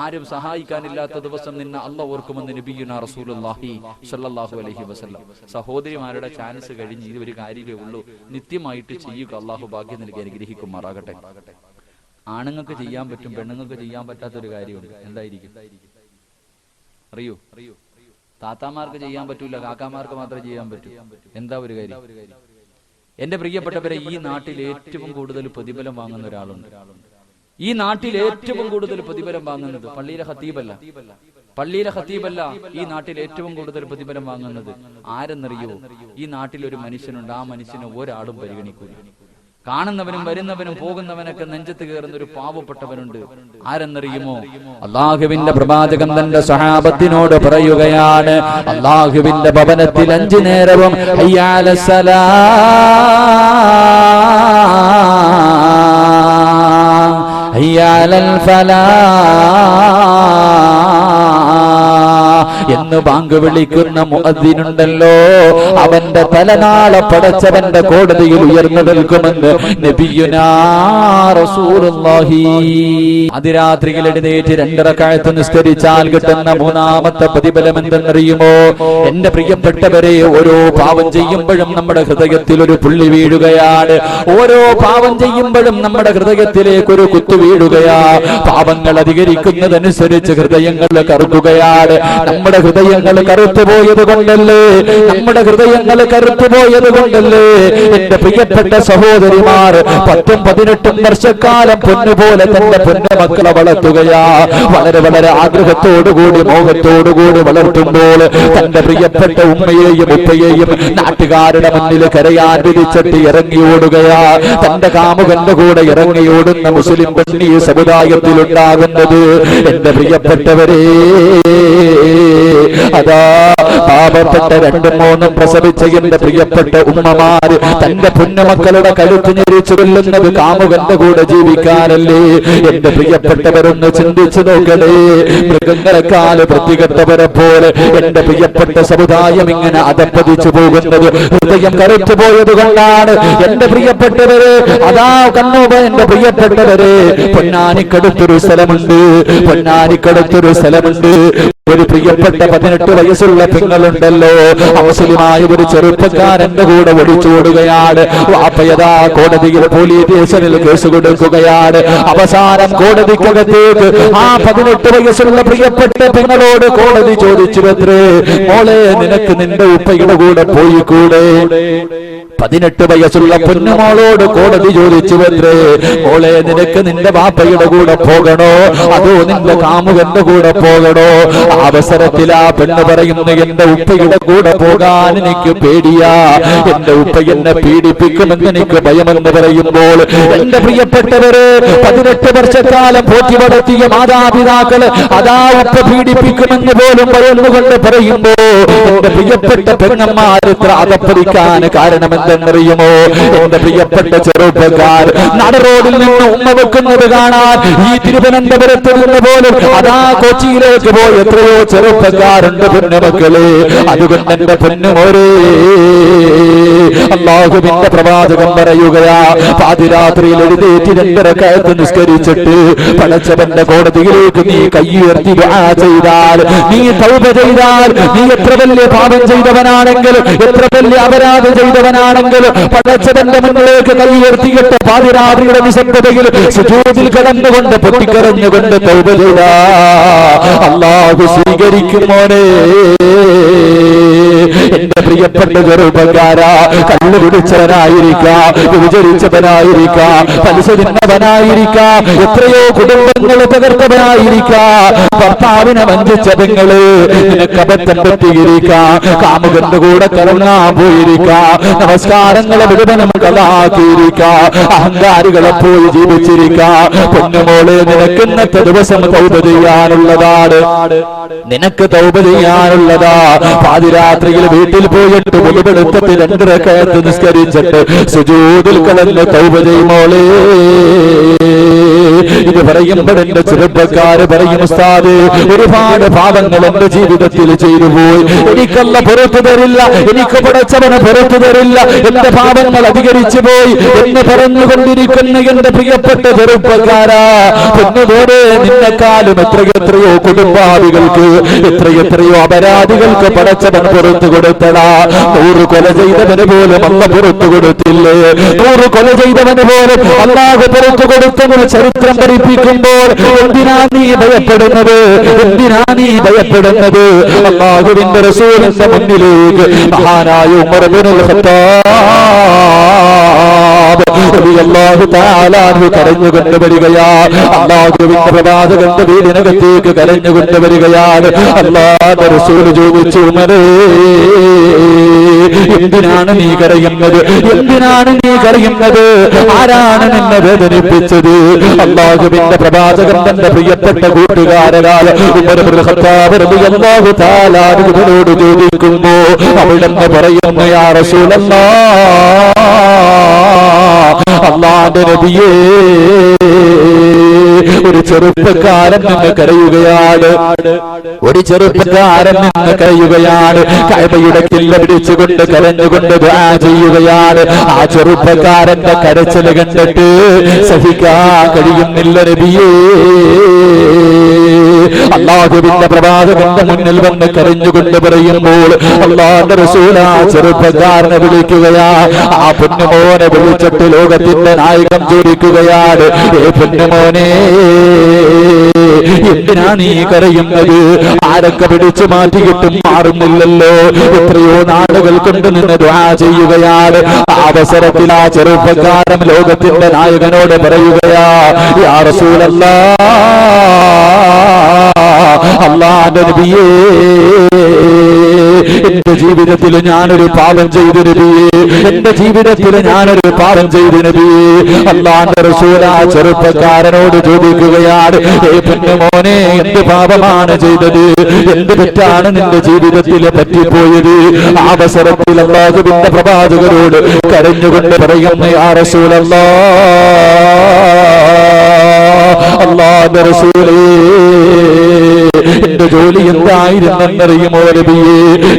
ആരും സഹായിക്കാനില്ലാത്ത ദിവസം നിന്നെ അല്ലാഹു ഓർക്കുമെന്ന് നബിയുനാ റസൂലുള്ളാഹി സ്വല്ലല്ലാഹു അലൈഹി വസല്ലം. സഹോദരിമാരുടെ ചാൻസ് കഴിഞ്ഞ് ഇത് ഒരു കാര്യമേ ഉള്ളൂ, നിത്യമായിട്ട് ചെയ്യുക. അല്ലാഹു ഭാഗ്യം നൽകി അനുഗ്രഹിക്കുമാറാകട്ടെ. ആണുങ്ങൾക്ക് ചെയ്യാൻ പറ്റും, പെണ്ണുങ്ങൾക്ക് ചെയ്യാൻ പറ്റാത്തൊരു കാര്യമുണ്ട്. എന്തായിരിക്കും അറിയൂ? താത്താമാർക്ക് ചെയ്യാൻ പറ്റൂല, കാക്കാമാർക്ക് മാത്രമേ ചെയ്യാൻ പറ്റൂ. എന്താ ഒരു കാര്യം? എന്റെ പ്രിയപ്പെട്ടവരെ, ഈ നാട്ടിൽ ഏറ്റവും കൂടുതൽ പ്രതിഫലം വാങ്ങുന്ന ഒരാളുണ്ട്. ഈ നാട്ടിൽ ഏറ്റവും കൂടുതൽ പ്രതിഫലം വാങ്ങുന്നത് പള്ളിയിലെ ഖത്തീബല്ല. ഈ നാട്ടിൽ ഏറ്റവും കൂടുതൽ പ്രതിഫലം വാങ്ങുന്നത് ആരെന്നറിയോ? ഈ നാട്ടിൽ ഒരു മനുഷ്യനുണ്ട്. ആ മനുഷ്യനെ ഒരാളും പരിഗണിക്കൂല. കാണുന്നവനും വരുന്നവനും പോകുന്നവനൊക്കെ നെഞ്ചത്ത് കയറുന്ന ഒരു പാവപ്പെട്ടവനുണ്ട്. ആരെന്നറിയുമോ? അല്ലാഹുവിന്റെ പ്രവാചകൻ തന്റെ സ്വഹാബത്തിനോട് പറയുകയാണ്, അല്ലാഹുവിന്റെ ഭവനത്തിൽ 5 നേരവും ഹയ്യ അലസ്സലാ അലൽ ഫലാഹ് എന്ന് ബാങ്ക് വിളിക്കുന്ന മുഅദ്ദിനുണ്ടല്ലോ, അവന്റെ തലനാളെ പടച്ചവന്റെ കോടതിയിൽ ഉയർന്നു നിൽക്കുമെന്ന് നബിയുനാ റസൂലുള്ളാഹി. അതിരാത്രിയിൽ എഴുന്നേറ്റ് 2 റക്അത്ത് നിസ്കരിച്ചാൽ കിട്ടുന്ന മൂന്നാമത്തെ പ്രതിഫലം എന്തെന്നറിയുമോ? എന്റെ പ്രിയപ്പെട്ടവരെ, ഓരോ പാവം ചെയ്യുമ്പോഴും നമ്മുടെ ഹൃദയത്തിൽ ഒരു പുള്ളി വീഴുകയാണ്. ഓരോ പാവം ചെയ്യുമ്പോഴും നമ്മുടെ ഹൃദയത്തിലേക്ക് ഒരു കുത്തു വീഴുകയാ. പാവങ്ങൾ അധികരിക്കുന്നതനുസരിച്ച് ഹൃദയങ്ങൾ കറുക്കുകയാണ്. നമ്മുടെ ഹൃദയങ്ങൾ കറുത്തുപോയത് കൊണ്ടല്ലേ, നമ്മുടെ ഹൃദയങ്ങൾ കറുത്തുപോയത് കൊണ്ടല്ലേ എന്റെ പ്രിയപ്പെട്ട സഹോദരിമാർ 10-18 വർഷക്കാലം പൊന്നുപോലെ തന്റെ പൊന്നു മക്കളെ വളർത്തുകയാ. വളരെ വളരെ ആഗ്രഹത്തോടുകൂടി മോഹത്തോടുകൂടി വളർത്തുമ്പോൾ തന്റെ പ്രിയപ്പെട്ട ഉമ്മയെയും ഉപ്പയെയും നാട്ടുകാരുടെ മുന്നിൽ കരയാൻ വിധിച്ചിട്ട് ഇറങ്ങിയോടുകയാ. തന്റെ കാമുകന്റെ കൂടെ ഇറങ്ങിയോടുന്ന മുസ്ലിം പെണ്ണി സമുദായത്തിൽ ഉണ്ടാകുന്നത് എന്റെ പ്രിയപ്പെട്ടവരെ, അതാ പാപപ്പെട്ട 2-3 പ്രസവിച്ച എന്റെ പ്രിയപ്പെട്ട ഉമ്മമാര് തന്റെ പൊന്നുമക്കളുടെ കഴുത്ത് ഞെരിച്ചു കൊല്ലുന്നത് കാമുകന്റെ കൂടെ ജീവിക്കാനല്ലേ? എന്റെ പ്രിയപ്പെട്ടവരൊന്ന് ചിന്തിച്ചു നോക്കണേ. മൃഗങ്ങളെക്കാല് വൃത്തികെട്ടവരെ പോലെ എന്റെ പ്രിയപ്പെട്ട സമുദായം ഇങ്ങനെ അധപ്പതിച്ചു പോകുന്നത് ഹൃദയം കറുത്തുപോയത് കൊണ്ടാണ്. എന്റെ പ്രിയപ്പെട്ടവരെ, അതാ കണ്ണൂപ എന്റെ പ്രിയപ്പെട്ടവരെ, പൊന്നാനിക്കടുത്തൊരു സ്ഥലമുണ്ട്, പൊന്നാനിക്കടുത്തൊരു സ്ഥലമുണ്ട്. ഒരു പ്രിയപ്പെട്ട 18 വയസ്സുള്ള പെങ്ങളുണ്ടല്ലോ, മുസ്ലിമായ ഒരു ചെറുപ്പക്കാരന്റെ കൂടെ ഒളിച്ചോടുകയാണ്. വാപ്പയതാ കോടതിയിൽ പോലീസ് സ്റ്റേഷനിൽ കേസ് കൊടുക്കുകയാണ്. അവസാനം കോടതിക്കകത്തേക്ക് ആ 18 വയസ്സുള്ള പ്രിയപ്പെട്ട പെങ്ങളോട് കോടതി ചോദിച്ചുവത്രേ, മോളെ നിനക്ക് നിന്റെ ഉപ്പയുടെ കൂടെ പോയിക്കൂടെ? 18 വയസ്സുള്ള പൊന്നുമോളോട് കോടതി ചോദിച്ചുവത്രേ, മോളെ നിനക്ക് നിന്റെ വാപ്പയുടെ കൂടെ പോകണോ അതോ നിന്റെ കാമുകന്റെ കൂടെ പോകണോ? അവസരത്തിൽ ആ പെണ്ണ് പറയുന്നു, എന്റെ ഉപ്പയുടെ കൂടെ പോകാൻ എനിക്ക് പേടിയാ, എന്റെ ഉപ്പ എന്നെ പീഡിപ്പിക്കുമെന്ന് എനിക്ക് ഭയമെന്ന് പറയുമ്പോൾ എന്റെ പ്രിയപ്പെട്ടവര് 18 വർഷക്കാലം പോറ്റി വളർത്തിയ മാതാപിതാക്കള് അതാ ഉപ്പ പീഡിപ്പിക്കുമെന്ന് പോലും പറയുന്നുകൊണ്ട് പറയുമ്പോ എന്റെ പ്രിയപ്പെട്ട പെണ്ണന്മാർ ഇത്ര അധപ്പതിക്കാൻ കാരണമെന്തെന്നറിയുമോ? എന്റെ പ്രിയപ്പെട്ട ചെറുപ്പക്കാർ നടറോഡിൽ നിന്ന് ഉമ്മ വെക്കുന്നത് കാണാൻ ഈ തിരുവനന്തപുരത്ത് നിന്ന് പോലും അതാ കൊച്ചിയിലേക്ക് പോയ എത്രയോ ചെറുപ്പക്കാരുണ്ട് പൊന്നുമക്കളെ. അതുകൊണ്ട് എന്റെ പൊന്നുമോരേ, അല്ലാഹുവിന്റെ പ്രവാചകൻ പറയുകയാ, പാതിരാത്രിയിൽ എഴുന്നേറ്റ് 2 റക്അത്ത് നിസ്കരിച്ചിട്ട് പടച്ചവന്റെ കോടതിയിലേക്ക് നീ കയ്യുയർത്തി ദുആ ചെയ്താൽ, നീ തൗബ ചെയ്താൽ, നീ എത്ര വലിയ പാപം ചെയ്തവനാണെങ്കിലും എത്ര വലിയ അപരാധം ചെയ്തവനാണെങ്കിലും പടച്ചവന്റെ മുന്നിലേക്ക് കയ്യുയർത്തിയിട്ട് പാതിരാത്രിയുടെ നിശബ്ദതയിൽ സുജൂദിൽ കിടന്നുകൊണ്ട് പൊട്ടിക്കരഞ്ഞുകൊണ്ട് തൗബ ചെയ്താ അല്ലാഹു സ്വീകരിക്കും മോനെ. എന്റെ പ്രിയപ്പെട്ട ചെറുപ്പക്കാരാ, കള്ളു കുടിച്ചവനായിരിക്കാം, വിചരിച്ചവനായിരിക്കാം, പലിശ തിന്നവനായിരിക്കാം, എത്രയോ കുടുംബങ്ങൾ തകർത്തവനായിരിക്കാം, ഭർത്താവിനെ വഞ്ചിച്ച പെങ്ങള് നിനക്ക് അബദ്ധം പറ്റിയിരിക്കാം, കാമുകന്റെ കൂടെ കറങ്ങാൻ പോയിരിക്കാം, നമസ്കാരങ്ങളെ മുഴുവനും കളാക്കിയിരിക്കാം, അഹങ്കാരികളെ പോയി ജീവിച്ചിരിക്കാം. പൊന്നുമോളെ, നിനക്ക് ഇന്നത്തെ ദിവസം തൗബ ചെയ്യാനുള്ളതാണ്, നിനക്ക് തൗബ ചെയ്യാനുള്ളതാ. പാതിരാത്രിയിൽ വീട്ടിൽ പോയിട്ട് മുഴുവെടുത്തിട്ട് 2 റക്അത്ത് നിസ്കരിച്ചിട്ട് സുജൂദിൽ കിടന്ന് തൗബ ചെയ്യുമോളെ. ഇത് പറയുമ്പോൾ എന്റെ ചെറുപ്പക്കാര് പറയും, ഉസ്താദ് ഒരുപാട് പാപങ്ങൾ എന്റെ ജീവിതത്തിൽ ചെയ്തു പോയി, എനിക്കല്ല പുറത്തു തരില്ല, എനിക്ക് പടച്ചവന് പുറത്തു തരില്ല, എന്റെ പാപങ്ങൾ അധികരിച്ചു പോയി എന്ന് പറഞ്ഞുകൊണ്ടിരിക്കുന്ന എന്റെ പ്രിയപ്പെട്ട ചെറുപ്പക്കാരാ, പൊന്നുപോലെ നിന്നെക്കാളും എത്രയെത്രയോ കുടുംബാദികൾക്ക്, എത്രയെത്രയോ അപരാധികൾക്ക് പടച്ചവൻ പുറത്തു കൊടുത്തടാ. 100 കൊല ചെയ്തവന് പോലും അല്ല പുറത്തു കൊടുത്തില്ലേ? 100 കൊല ചെയ്തവന് പോലും അല്ലാഹു പുറത്തു കൊടുത്തെന്ന് ചരിത്രം പഠിപ്പിക്കുമ്പോൾ എന്തിനാ നീ ഭയപ്പെടുന്നത്? എന്തിനാ നീ ഭയപ്പെടുന്നത്? അല്ലാഹുവിന്റെ റസൂലിന്റെ മുന്നിലേക്ക് മഹാനായ ഉമർ ഇബ്നുൽ ഖത്താബ് റളിയല്ലാഹു തആല അൻഹു കരഞ്ഞുകൊണ്ട് വരികയാ. അല്ലാഹുവിന്റെ പ്രവാചകന്റെ വീടിനകത്തേക്ക് കരഞ്ഞുകൊണ്ട് വരികയാണ്. അല്ലാഹുവിന്റെ റസൂൽ ചോദിച്ചു, ഉമറേ എന്തിനാണ് നീ കരയുന്നത്? എന്തിനാണ് നീ കരയുന്നത്? ആരാണ് നിന്നെ വേദനിപ്പിച്ചത്? അല്ലാഹുവിന്റെ പ്രവാചകൻ തന്റെ പ്രിയപ്പെട്ട കൂട്ടുകാരനായ ഉമർ ഇബ്നുൽ ഖത്താബ് റളിയല്ലാഹു തആല അൻഹുവിനോട് ചോദിക്കുന്നു, അവിടെന്ന് പറയുന്നു, യാ റസൂലല്ലാഹ്, അല്ലാഹുവിന്റെ നബിയേ, ചെറുപ്പക്കാരൻ നിന്ന് കരയുകയാണ്. ഒരു ചെറുപ്പക്കാരൻ നിന്ന് കരയുകയാണ്. കഅബയുടെ കില്ല പിടിച്ചുകൊണ്ട് കരഞ്ഞുകൊണ്ട് ദുആ ചെയ്യുകയാണ്. ആ ചെറുപ്പക്കാരന്റെ കരച്ചിൽ കണ്ടിട്ട് സഹിക്കാൻ കഴിയുന്നില്ല നബിയേ. അല്ലാഹുവിന്റെ പ്രവാചകന്റെ മുന്നിൽ വന്ന് കരഞ്ഞുകൊണ്ട് പറയുമ്പോൾ അല്ലാഹുവിന്റെ റസൂൽ ആ ചെറുപ്പക്കാരനെ വിളിക്കുകയാ. ആ പൊന്നുമോനെ വിളിച്ചിട്ട് ലോകത്തിന്റെ നായകൻ ചോദിക്കുകയാണ്, ഏ പൊന്നുമോനെ, എന്തിനാ നീ കരയുന്നത്? ആരൊക്കെ പിടിച്ചു മാറ്റിയിട്ടും മാറുന്നില്ലല്ലോ. എത്രയോ നാളുകൾ കൊണ്ട് നിന്ന് ദുആ ചെയ്യുകയാണ്. ആ അവസരത്തിൽ ആ ചെറുപ്പക്കാരൻ ലോകത്തിന്റെ നായകനോട് പറയുകയാ, യാ റസൂലല്ലാഹ്, അല്ലാഹുവിന്റെ നബിയേ, എന്റെ ജീവിതത്തിൽ ഞാനൊരു പാപം ചെയ്തു നബിയേ, എന്റെ ജീവിതത്തിൽ ഞാനൊരു പാപം ചെയ്തു നബിയേ. അല്ലാഹുവിന്റെ റസൂൽ ആ ചെറുപ്പക്കാരനോട് ചോദിക്കുകയാണ്, ഏ പൊന്നുമോനെ, എന്ത് പാപമാണ് ചെയ്തത്? എന്ത് തെറ്റാണ് നിന്റെ ജീവിതത്തിൽ പറ്റിപ്പോയത്? ആ അവസരത്തിൽ അല്ലാഹുവിന്റെ പ്രവാചകരോട് കരഞ്ഞുകൊണ്ട് പറയുന്ന, യാ റസൂലല്ലാഹ്, അല്ലാഹുവിന്റെ റസൂലേ, എന്റെ ജോലി എന്തായിരുന്നെന്നറിയുമോ നബിയേ?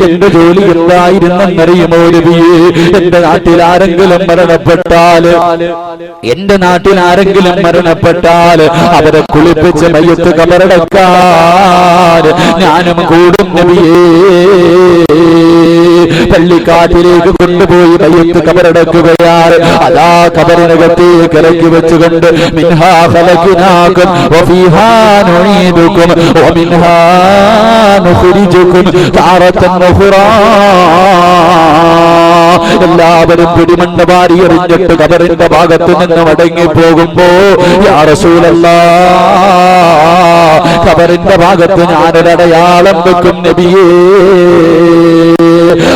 എന്റെ ജോലി എന്തായിരുന്നെന്നറിയുമോ നബിയേ? എന്റെ നാട്ടിൽ ആരെങ്കിലും മരണപ്പെട്ടാൽ, എന്റെ നാട്ടിൽ ആരെങ്കിലും മരണപ്പെട്ടാൽ അവരെ കുളിപ്പിച്ച് മയ്യത്ത് കബറടക്കാൻ ഞാനും കൂടും നബിയേ. പള്ളിക്കാട്ടിലേക്ക് കൊണ്ടുപോയി മയ്യത്ത് കബറടക്കുകയാണ്. അതാ കബറിനകത്തേക്ക് ഇറക്കി വെച്ചുകൊണ്ട് മിൻഹാ ഖലഖനാകും വഫീഹാ നുഈദുകും വമിൻഹാ നുഖ്രിജുകും താറത്തൻ ഉഖ്റാ. എല്ലാവരും പിടിമണ്ണ വാരി എറിഞ്ഞിട്ട് കബറിന്റെ ഭാഗത്ത് നിന്ന് മടങ്ങി പോകുമ്പോ, യാ റസൂലല്ലാഹ്, കബറിന്റെ ഭാഗത്ത് ഞാനൊരടയാളം വെക്കും നബിയേ.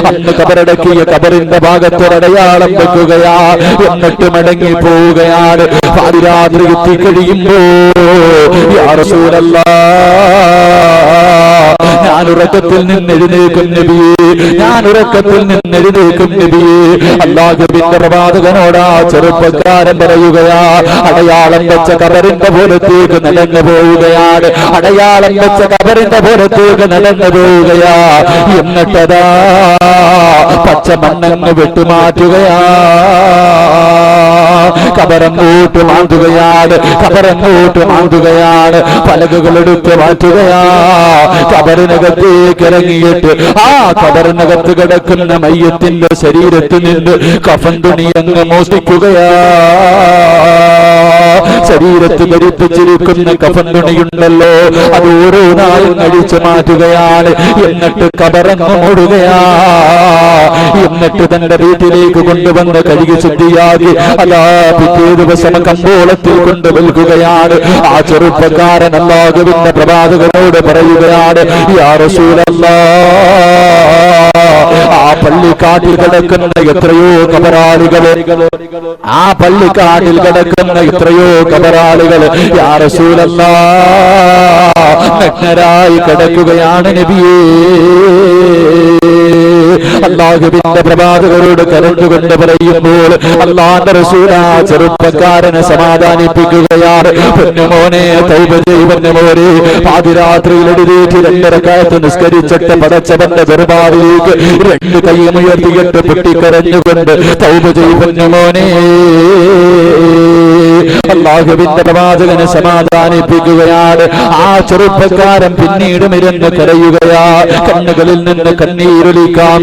അന്ന് കബറടക്കിയ കബറിന്റെ ഭാഗത്തൊരടയാളം വെക്കുകയാ. എന്നിട്ട് മടങ്ങി പോവുകയാണ്. പാതിരാത്രി എത്തിക്കഴിയുമ്പോ, യാ റസൂലല്ലാഹ്, ഞാൻ ഉറക്കത്തിൽ നിന്ന് എഴുന്നേൽക്കും നബിയേ, ഞാൻ ഉറക്കത്തിൽ നിന്ന് എഴുന്നേൽക്കും നബിയേ. അല്ലാഹുവിന്റെ പ്രവാചകനോടാ ചെറുപ്പക്കാരൻ പറയുകയാ, അടയാളം വെച്ച കബറിന്റെ പുറത്തേക്ക് നടന്നു പോവുകയാണ്. അടയാളം വെച്ച കബറിന്റെ പുറത്തേക്ക് നടന്നു പോവുകയാ. എന്നിട്ടതാ പച്ച മണ്ണങ്ങ് വെട്ടുമാറ്റുകയാ. കബറങ്ങോട്ട് മാന്തുകയാണ്, കബറങ്ങോട്ട് മാന്തുകയാണ്. പലകകൾ എടുത്ത് മാറ്റുകയാ. കബറിനകത്തേക്ക് ഇറങ്ങിയിട്ട് ആ കബറിനകത്ത് കിടക്കുന്ന മയ്യത്തിന്റെ ശരീരത്തിൽ നിന്ന് കഫൻ തുണി അങ്ങ് മോഷ്ടിക്കുകയാ. ശരീരത്ത് ധരിപ്പിച്ചിരിക്കുന്ന കഫൻ തുണിയുണ്ടല്ലോ, അത് ഓരോന്നായും അഴിച്ചു മാറ്റുകയാണ്. എന്നിട്ട് കബറങ്ങ് മൂടുകയാ. എന്നിട്ട് തന്റെ വീട്ടിലേക്ക് കൊണ്ടുവന്ന് കഴുകി ശുദ്ധിയാക്കി അതാ പിറ്റേ ദിവസം കമ്പോളത്തിൽ കൊണ്ട് വിൽക്കുകയാണ്. ആ ചെറുപ്പക്കാരൻ അല്ലാഹുവിന്റെ പ്രവാചകനോട് പറയുകയാണ്, യാ റസൂലല്ലാഹ്, ആ പള്ളിക്കാട്ടിൽ കിടക്കുന്ന എത്രയോ കബറാളികൾ, ആ പള്ളിക്കാട്ടിൽ കിടക്കുന്ന എത്രയോ കബറാളികൾ യാ റസൂലല്ലാഹ് നഗ്നരായി കിടക്കുകയാണ് നബിയേ. അല്ലാഹുവിന്റെ പ്രവാചകരോട് കരഞ്ഞുകൊണ്ട് പറയുമ്പോൾ അല്ലാഹുവിന്റെ റസൂൽ ആ ചെറുപ്പക്കാരനെ സമാധാനിപ്പിക്കുകയാണ്. പൊന്നുമോനെ, തൗബ ചെയ്യ് പൊന്നുമോനെ. പാതിരാത്രിയിൽ എഴുന്നേറ്റ് 2 റക്അത്ത് നിസ്കരിച്ചിട്ട് പടച്ചവന്റെ ദർബാറിലേക്ക് 2 കൈയും ഉയർത്തിയിട്ട് പൊട്ടിക്കരഞ്ഞുകൊണ്ട് തൗബ ചെയ്യ് പൊന്നുമോനെ. അല്ലാഹുവിന്റെ പ്രവാചകനെ സമാധാനിപ്പിക്കുകയാണ്. ആ ചെറുപ്പക്കാരൻ പിന്നീട് ഇരുന്ന് കരയുകയാ. കണ്ണുകളിൽ നിന്ന് കണ്ണീരൊലിക്കാൻ